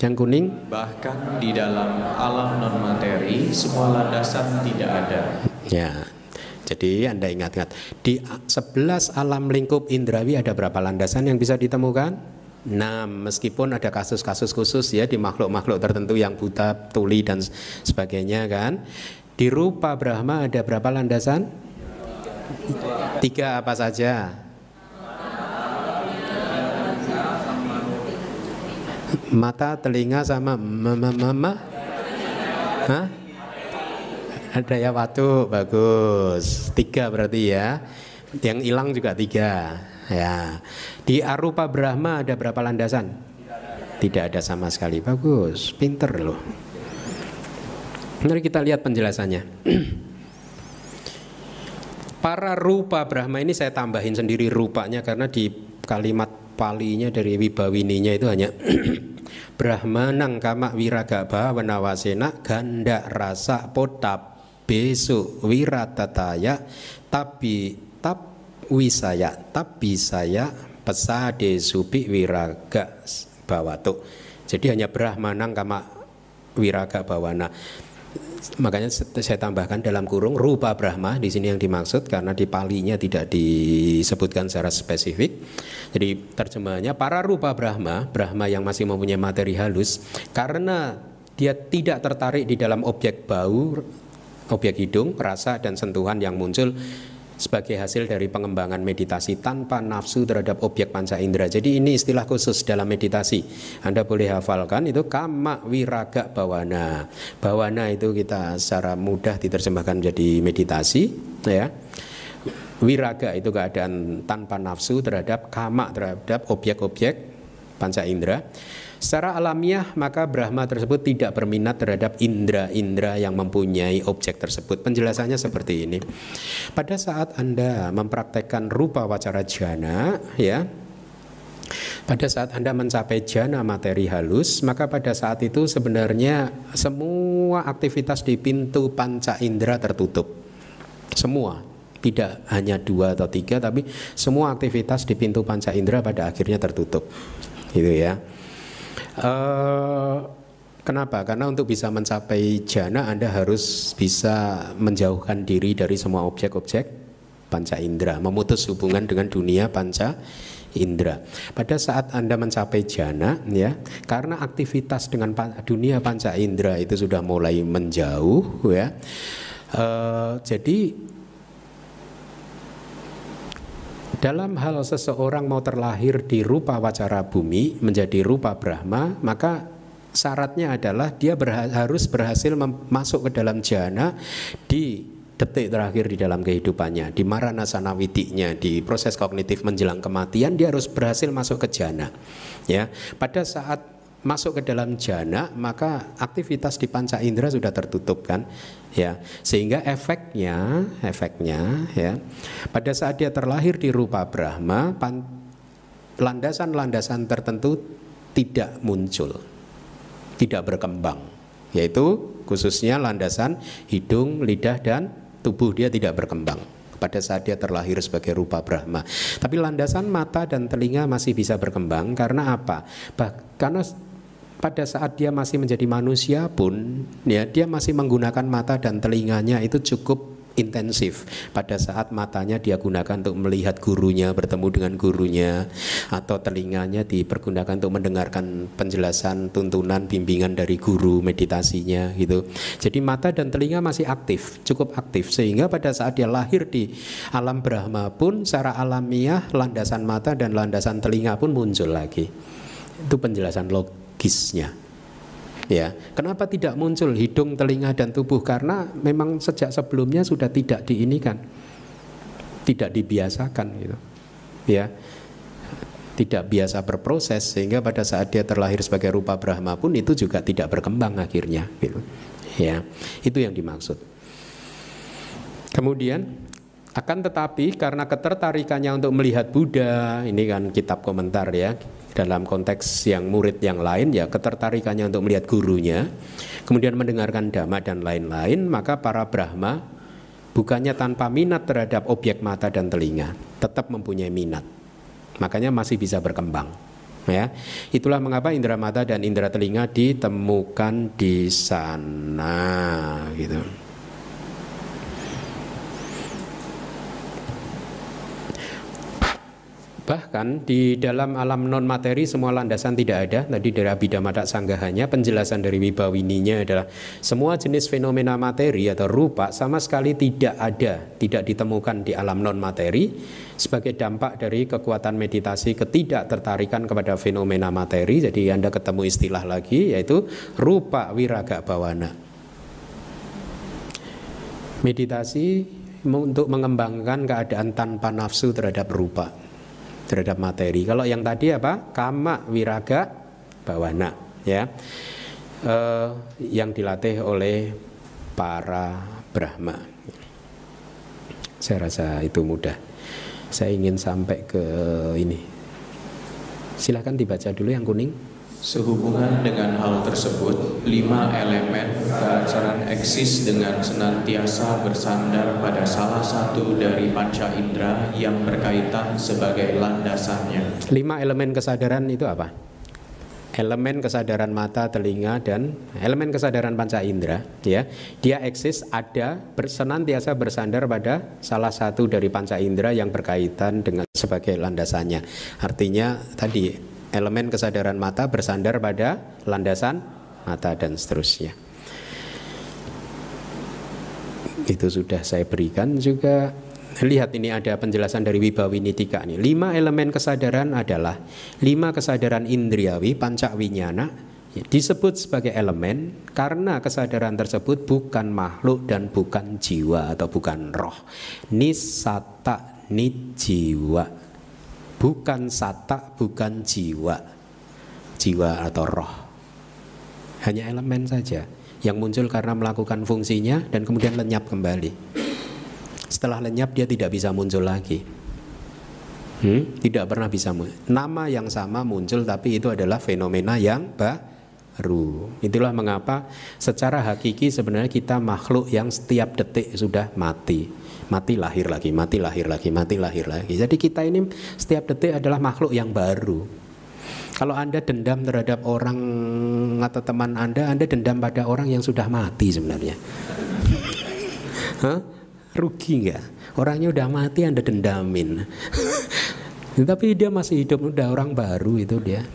yang kuning. Bahkan di dalam alam non materi semua landasan tidak ada. Ya, jadi Anda ingat-ingat di 11 alam lingkup indrawi ada berapa landasan yang bisa ditemukan? 6, meskipun ada kasus-kasus khusus ya di makhluk-makhluk tertentu yang buta, tuli dan sebagainya kan. Di rupa Brahma ada berapa landasan? 3 apa saja? Mata, telinga sama mama. Hah? Ada ya waktu, bagus. 3 berarti ya. Yang hilang juga 3. Ya, di arupa Brahma ada berapa landasan? Tidak ada sama sekali. Bagus, pinter loh. Mari kita lihat penjelasannya. Para rupa Brahma ini saya tambahin sendiri rupanya karena di kalimat palinya dari Wibawininya itu hanya Brahmanang kama wiraga bhavana wasena ganda rasa potap besu wiratataya tapi wisaya tapi saya pesade supi wiraga bawatu. Jadi hanya Brahmanang kama wiraga bawana. Makanya saya tambahkan dalam kurung rupa Brahma di sini yang dimaksud karena di palinya tidak disebutkan secara spesifik. Jadi terjemahannya para rupa Brahma, Brahma yang masih mempunyai materi halus, karena dia tidak tertarik di dalam objek bau, objek hidung, rasa dan sentuhan yang muncul sebagai hasil dari pengembangan meditasi tanpa nafsu terhadap objek panca indera. Jadi ini istilah khusus dalam meditasi. Anda boleh hafalkan itu kama wiraga bawana. Bawana itu kita secara mudah diterjemahkan menjadi meditasi, ya. Wiraga itu keadaan tanpa nafsu terhadap kama, terhadap objek-objek panca indera. Secara alamiah maka Brahma tersebut tidak berminat terhadap indera-indera yang mempunyai objek tersebut. Penjelasannya seperti ini. Pada saat Anda mempraktekkan rupa wacara jhana, ya, pada saat Anda mencapai jhana materi halus, maka pada saat itu sebenarnya semua aktivitas di pintu panca indera tertutup. Semua, tidak hanya 2 atau 3, tapi semua aktivitas di pintu panca indera pada akhirnya tertutup. Gitu ya. Kenapa? Karena untuk bisa mencapai jhana Anda harus bisa menjauhkan diri dari semua objek-objek panca indera, memutus hubungan dengan dunia panca indera. Pada saat Anda mencapai jhana, ya, karena aktivitas dengan dunia panca indera itu sudah mulai menjauh, ya, jadi dalam hal seseorang mau terlahir di rupa wacara bumi menjadi rupa Brahma, maka syaratnya adalah dia harus berhasil masuk ke dalam jhana di detik terakhir di dalam kehidupannya, di maranasana witiknya, di proses kognitif menjelang kematian, dia harus berhasil masuk ke jhana. Ya, pada saat masuk ke dalam jhana, maka aktivitas di panca indera sudah tertutup kan, ya, sehingga efeknya ya, pada saat dia terlahir di rupa Brahma, landasan-landasan tertentu tidak muncul, tidak berkembang, yaitu khususnya landasan hidung, lidah dan tubuh dia tidak berkembang pada saat dia terlahir sebagai rupa Brahma. Tapi landasan mata dan telinga masih bisa berkembang karena apa? Karena pada saat dia masih menjadi manusia pun, ya, dia masih menggunakan mata dan telinganya itu cukup intensif. Pada saat matanya dia gunakan untuk melihat gurunya, bertemu dengan gurunya, atau telinganya dipergunakan untuk mendengarkan penjelasan, tuntunan, bimbingan dari guru meditasinya gitu. Jadi mata dan telinga masih aktif, cukup aktif, sehingga pada saat dia lahir di alam Brahma pun secara alamiah landasan mata dan landasan telinga pun muncul lagi. Itu penjelasan logisnya. Ya, kenapa tidak muncul hidung, telinga dan tubuh? Karena memang sejak sebelumnya sudah tidak diinikan, tidak dibiasakan gitu. Ya. Tidak biasa berproses sehingga pada saat dia terlahir sebagai rupa Brahma pun itu juga tidak berkembang akhirnya gitu. Ya, itu yang dimaksud. Kemudian akan tetapi karena ketertarikannya untuk melihat Buddha, ini kan kitab komentar ya, dalam konteks yang murid yang lain ya, ketertarikannya untuk melihat gurunya, kemudian mendengarkan dhamma dan lain-lain, maka para Brahma bukannya tanpa minat terhadap objek mata dan telinga, tetap mempunyai minat. Makanya masih bisa berkembang. Ya, itulah mengapa indera mata dan indera telinga ditemukan di sana, gitu. Bahkan di dalam alam non materi semua landasan tidak ada. Tadi dari Abhidhamma Sanggahanya penjelasan dari Wibawininya adalah semua jenis fenomena materi atau rupa sama sekali tidak ada, tidak ditemukan di alam non materi sebagai dampak dari kekuatan meditasi ketidaktertarikan kepada fenomena materi. Jadi Anda ketemu istilah lagi yaitu rupa wiraga bawana. Meditasi untuk mengembangkan keadaan tanpa nafsu terhadap rupa, terhadap materi. Kalau yang tadi apa? Kama wiraga bawana, ya, yang dilatih oleh para Brahma. Saya rasa itu mudah. Saya ingin sampai ke ini. Silakan dibaca dulu yang kuning. Sehubungan dengan hal tersebut, 5 elemen keajaran eksis dengan senantiasa bersandar pada salah satu dari panca indera yang berkaitan sebagai landasannya. 5 elemen kesadaran itu apa? Elemen kesadaran mata, telinga, dan elemen kesadaran panca indera, ya. Dia eksis, ada, senantiasa bersandar pada salah satu dari panca indera yang berkaitan dengan sebagai landasannya. Artinya tadi elemen kesadaran mata bersandar pada landasan mata dan seterusnya. Itu sudah saya berikan juga. Lihat ini ada penjelasan dari Wibawinitika nih. 5 elemen kesadaran adalah 5 kesadaran indriawi panca winyana, disebut sebagai elemen karena kesadaran tersebut bukan makhluk dan bukan jiwa atau bukan roh. Nisata nijiwa, bukan sata, bukan jiwa, jiwa atau roh. Hanya elemen saja yang muncul karena melakukan fungsinya dan kemudian lenyap kembali. Setelah lenyap dia tidak bisa muncul lagi. Tidak pernah bisa muncul. Nama yang sama muncul tapi itu adalah fenomena yang baru. Itulah mengapa secara hakiki sebenarnya kita makhluk yang setiap detik sudah mati. Mati lahir lagi, mati lahir lagi, mati lahir lagi. Jadi kita ini setiap detik adalah makhluk yang baru. Kalau Anda dendam terhadap orang atau teman Anda dendam pada orang yang sudah mati sebenarnya. Hah? Rugi nggak? Orangnya udah mati Anda dendamin. Tapi dia masih hidup, udah orang baru itu dia.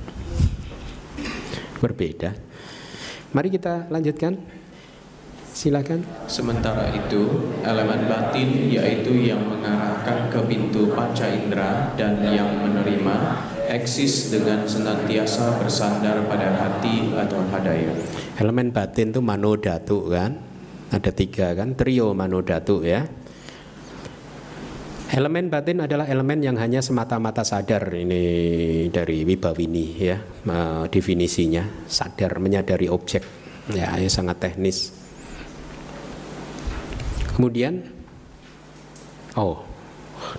Berbeda. Mari kita lanjutkan. Silakan. Sementara itu, elemen batin yaitu yang mengarahkan ke pintu panca indera dan yang menerima eksis dengan senantiasa bersandar pada hati atau hadaya. Elemen batin itu manodhatu kan? Ada 3 kan, trio manodhatu ya. Elemen batin adalah elemen yang hanya semata-mata sadar. Ini dari Wibawini ya, definisinya sadar, menyadari objek ya, ini sangat teknis. Kemudian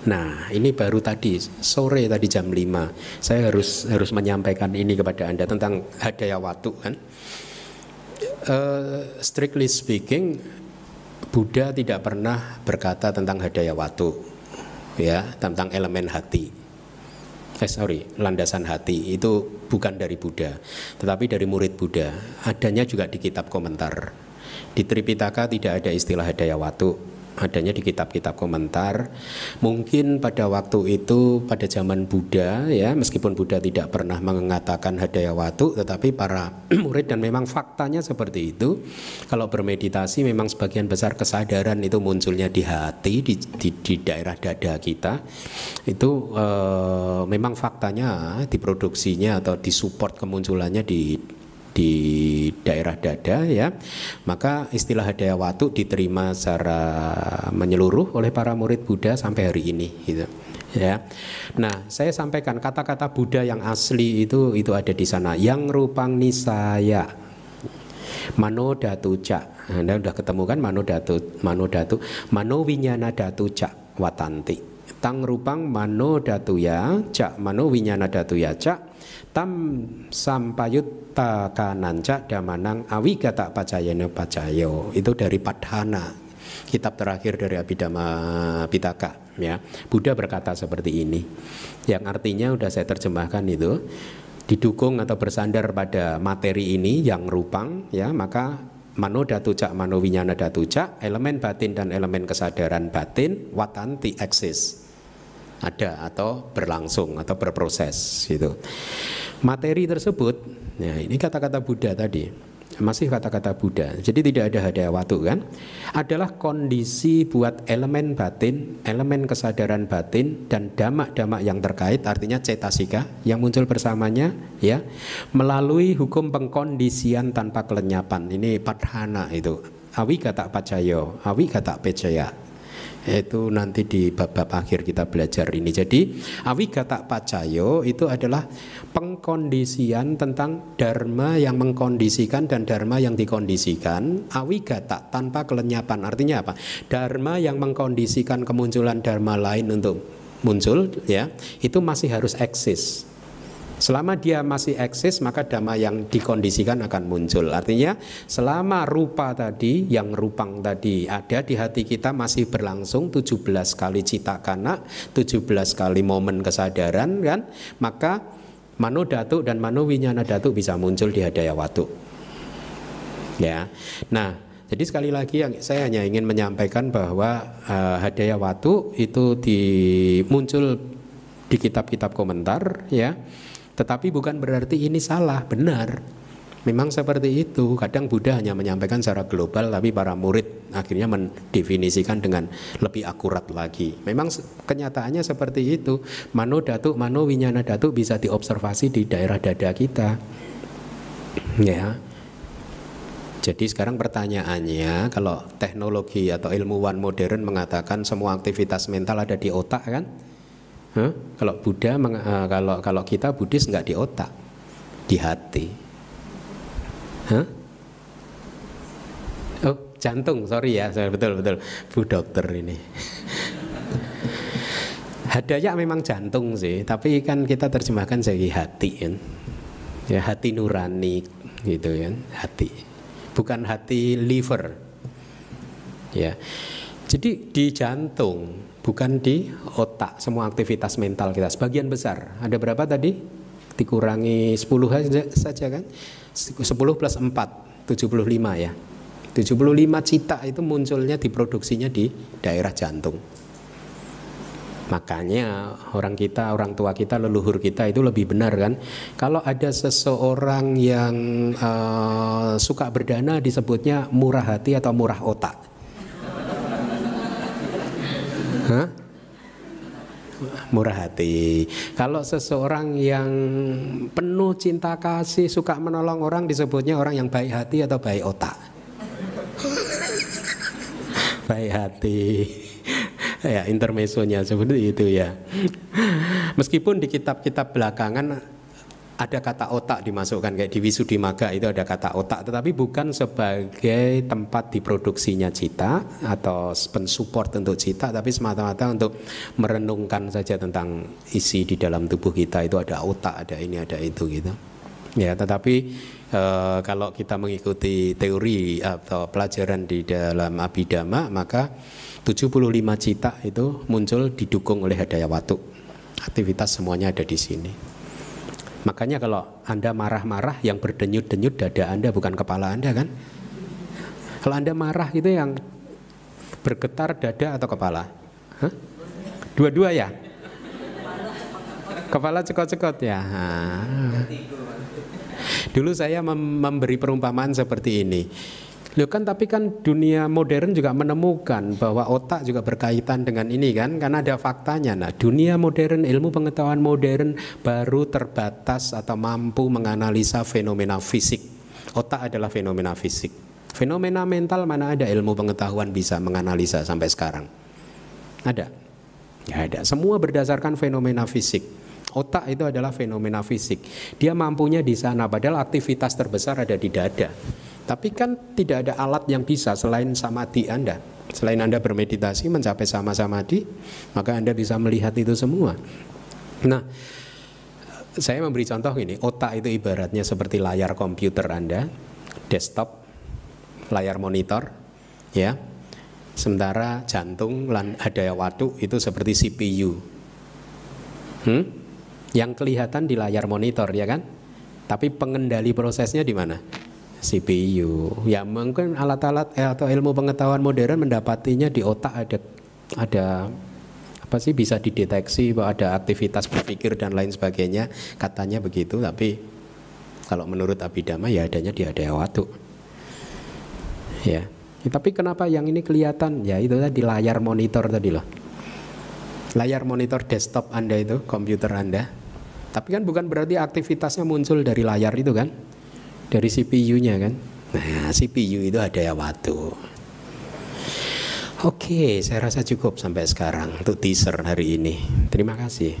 nah ini baru tadi sore tadi jam 5 saya harus menyampaikan ini kepada Anda tentang hadaya watu kan. Strictly speaking, Buddha tidak pernah berkata tentang hadaya watu, ya, tentang elemen hati. Landasan hati itu bukan dari Buddha, tetapi dari murid Buddha. Adanya juga di kitab komentar. Di Tripitaka tidak ada istilah hadaya watu, adanya di kitab-kitab komentar. Mungkin pada waktu itu pada zaman Buddha ya, meskipun Buddha tidak pernah mengatakan hadaya watu, tetapi para murid, dan memang faktanya seperti itu. Kalau bermeditasi memang sebagian besar kesadaran itu munculnya di hati, di daerah dada kita. Itu memang faktanya diproduksinya atau disupport kemunculannya di di daerah dada ya, maka istilah Hadaya Watu diterima secara menyeluruh oleh para murid Buddha sampai hari ini gitu ya. Nah, saya sampaikan kata-kata Buddha yang asli itu ada di sana. Yang rupang nisaya mano datu cak. Anda udah ketemu kan mano datu, mano winyana datu cak watanti. Tang rupang mano datu ya cak mano winyana datu ya cak tam sampayutta kananca damanang awigata pacayana pacayo. Itu dari Padhana, kitab terakhir dari Abhidhamma Pitaka ya. Buddha berkata seperti ini, yang artinya udah saya terjemahkan itu, didukung atau bersandar pada materi ini yang rupang ya, maka mano datu cak mano winyana datu cak, elemen batin dan elemen kesadaran batin watanti eksis, ada atau berlangsung atau berproses gitu. Materi tersebut, ya ini kata-kata Buddha tadi, masih kata-kata Buddha. Jadi tidak ada Hadaya Watu kan? Adalah kondisi buat elemen batin, elemen kesadaran batin dan damak-damak yang terkait, artinya cetasika yang muncul bersamanya ya, melalui hukum pengkondisian tanpa kelenyapan. Ini Padhana itu. Awi kata pacayo, awi kata pecaya. Itu nanti di bab-bab akhir kita belajar ini. Jadi awigata pacayo itu adalah pengkondisian tentang dharma yang mengkondisikan dan dharma yang dikondisikan. Awigata tanpa kelenyapan, artinya apa? Dharma yang mengkondisikan kemunculan dharma lain untuk muncul ya, itu masih harus eksis. Selama dia masih eksis, maka dhamma yang dikondisikan akan muncul. Artinya selama rupa tadi, yang rupang tadi ada di hati kita masih berlangsung 17 kali cita kana, 17 kali momen kesadaran kan, maka mano dhatu dan mano winyana dhatu bisa muncul di Hadaya Watu ya. Nah, jadi sekali lagi saya hanya ingin menyampaikan bahwa Hadaya Watu itu muncul di kitab-kitab komentar ya. Tetapi bukan berarti ini salah, benar. Memang seperti itu. Kadang Buddha hanya menyampaikan secara global, tapi para murid akhirnya mendefinisikan dengan lebih akurat lagi. Memang kenyataannya seperti itu. Mano dhatu, mano winyana dhatu bisa diobservasi di daerah dada kita. Ya. Jadi sekarang pertanyaannya, kalau teknologi atau ilmuwan modern mengatakan semua aktivitas mental ada di otak kan? Kalau Buddha, kalau kita Buddhis nggak di otak, di hati. Oh, jantung, sorry ya, betul Bu dokter ini. Hadaya memang jantung sih, tapi kan kita terjemahkan sebagai hati kan, ya hati nurani gitu kan, hati, bukan hati liver, ya. Jadi di jantung, bukan di otak semua aktivitas mental kita. Sebagian besar, ada berapa tadi? Dikurangi 10 saja kan? 10 plus 4, 75 ya. 75 cita itu munculnya, diproduksinya di daerah jantung. Makanya orang tua kita, leluhur kita itu lebih benar kan. Kalau ada seseorang yang suka berdana disebutnya murah hati atau murah otak. Murah hati. Kalau seseorang yang penuh cinta kasih, suka menolong orang, disebutnya orang yang baik hati atau baik otak. Baik hati. Ya, intermezzonya seperti itu ya. Meskipun di kitab-kitab belakangan ada kata otak dimasukkan, kayak di Visuddhimagga itu ada kata otak, tetapi bukan sebagai tempat diproduksinya cita atau pensupport untuk cita, tapi semata-mata untuk merenungkan saja tentang isi di dalam tubuh kita. Itu ada otak, ada ini, ada itu gitu. Ya, tetapi kalau kita mengikuti teori atau pelajaran di dalam Abhidhamma, maka 75 cita itu muncul didukung oleh Hadaya Watu. Aktivitas semuanya ada di sini. Makanya kalau Anda marah-marah, yang berdenyut-denyut dada Anda, bukan kepala Anda kan? Kalau Anda marah itu yang bergetar dada atau kepala? Dua-dua ya? Kepala cekot-cekot ya. Dulu saya memberi perumpamaan seperti ini. Loh kan, tapi kan dunia modern juga menemukan bahwa otak juga berkaitan dengan ini kan, karena ada faktanya. Nah, dunia modern, ilmu pengetahuan modern baru terbatas atau mampu menganalisa fenomena fisik Otak adalah fenomena fisik. Fenomena mental mana ada ilmu pengetahuan bisa menganalisa sampai sekarang? Ada? Ya ada. Semua berdasarkan fenomena fisik. Otak itu adalah fenomena fisik. Dia mampunya di sana, padahal aktivitas terbesar ada di dada. Tapi kan tidak ada alat yang bisa selain samadhi Anda. Selain Anda bermeditasi mencapai sama samadhi, maka Anda bisa melihat itu semua. Nah, saya memberi contoh ini. Otak itu ibaratnya seperti layar komputer Anda, desktop, layar monitor, ya. Sementara jantung dan hadaya watu itu seperti CPU. Yang kelihatan di layar monitor, ya kan? Tapi pengendali prosesnya di mana? CPU. Ya mungkin alat-alat atau ilmu pengetahuan modern mendapatinya di otak ada apa sih, bisa dideteksi bahwa ada aktivitas berpikir dan lain sebagainya, katanya begitu. Tapi kalau menurut Abhidhamma ya adanya di hadaya watu. Ya. Tapi kenapa yang ini kelihatan? Ya itu tadi layar monitor tadi loh. Layar monitor desktop Anda itu, komputer Anda. Tapi kan bukan berarti aktivitasnya muncul dari layar itu kan, dari CPU-nya kan. Nah, CPU itu hadaya watu. Oke, saya rasa cukup sampai sekarang untuk teaser hari ini. Terima kasih.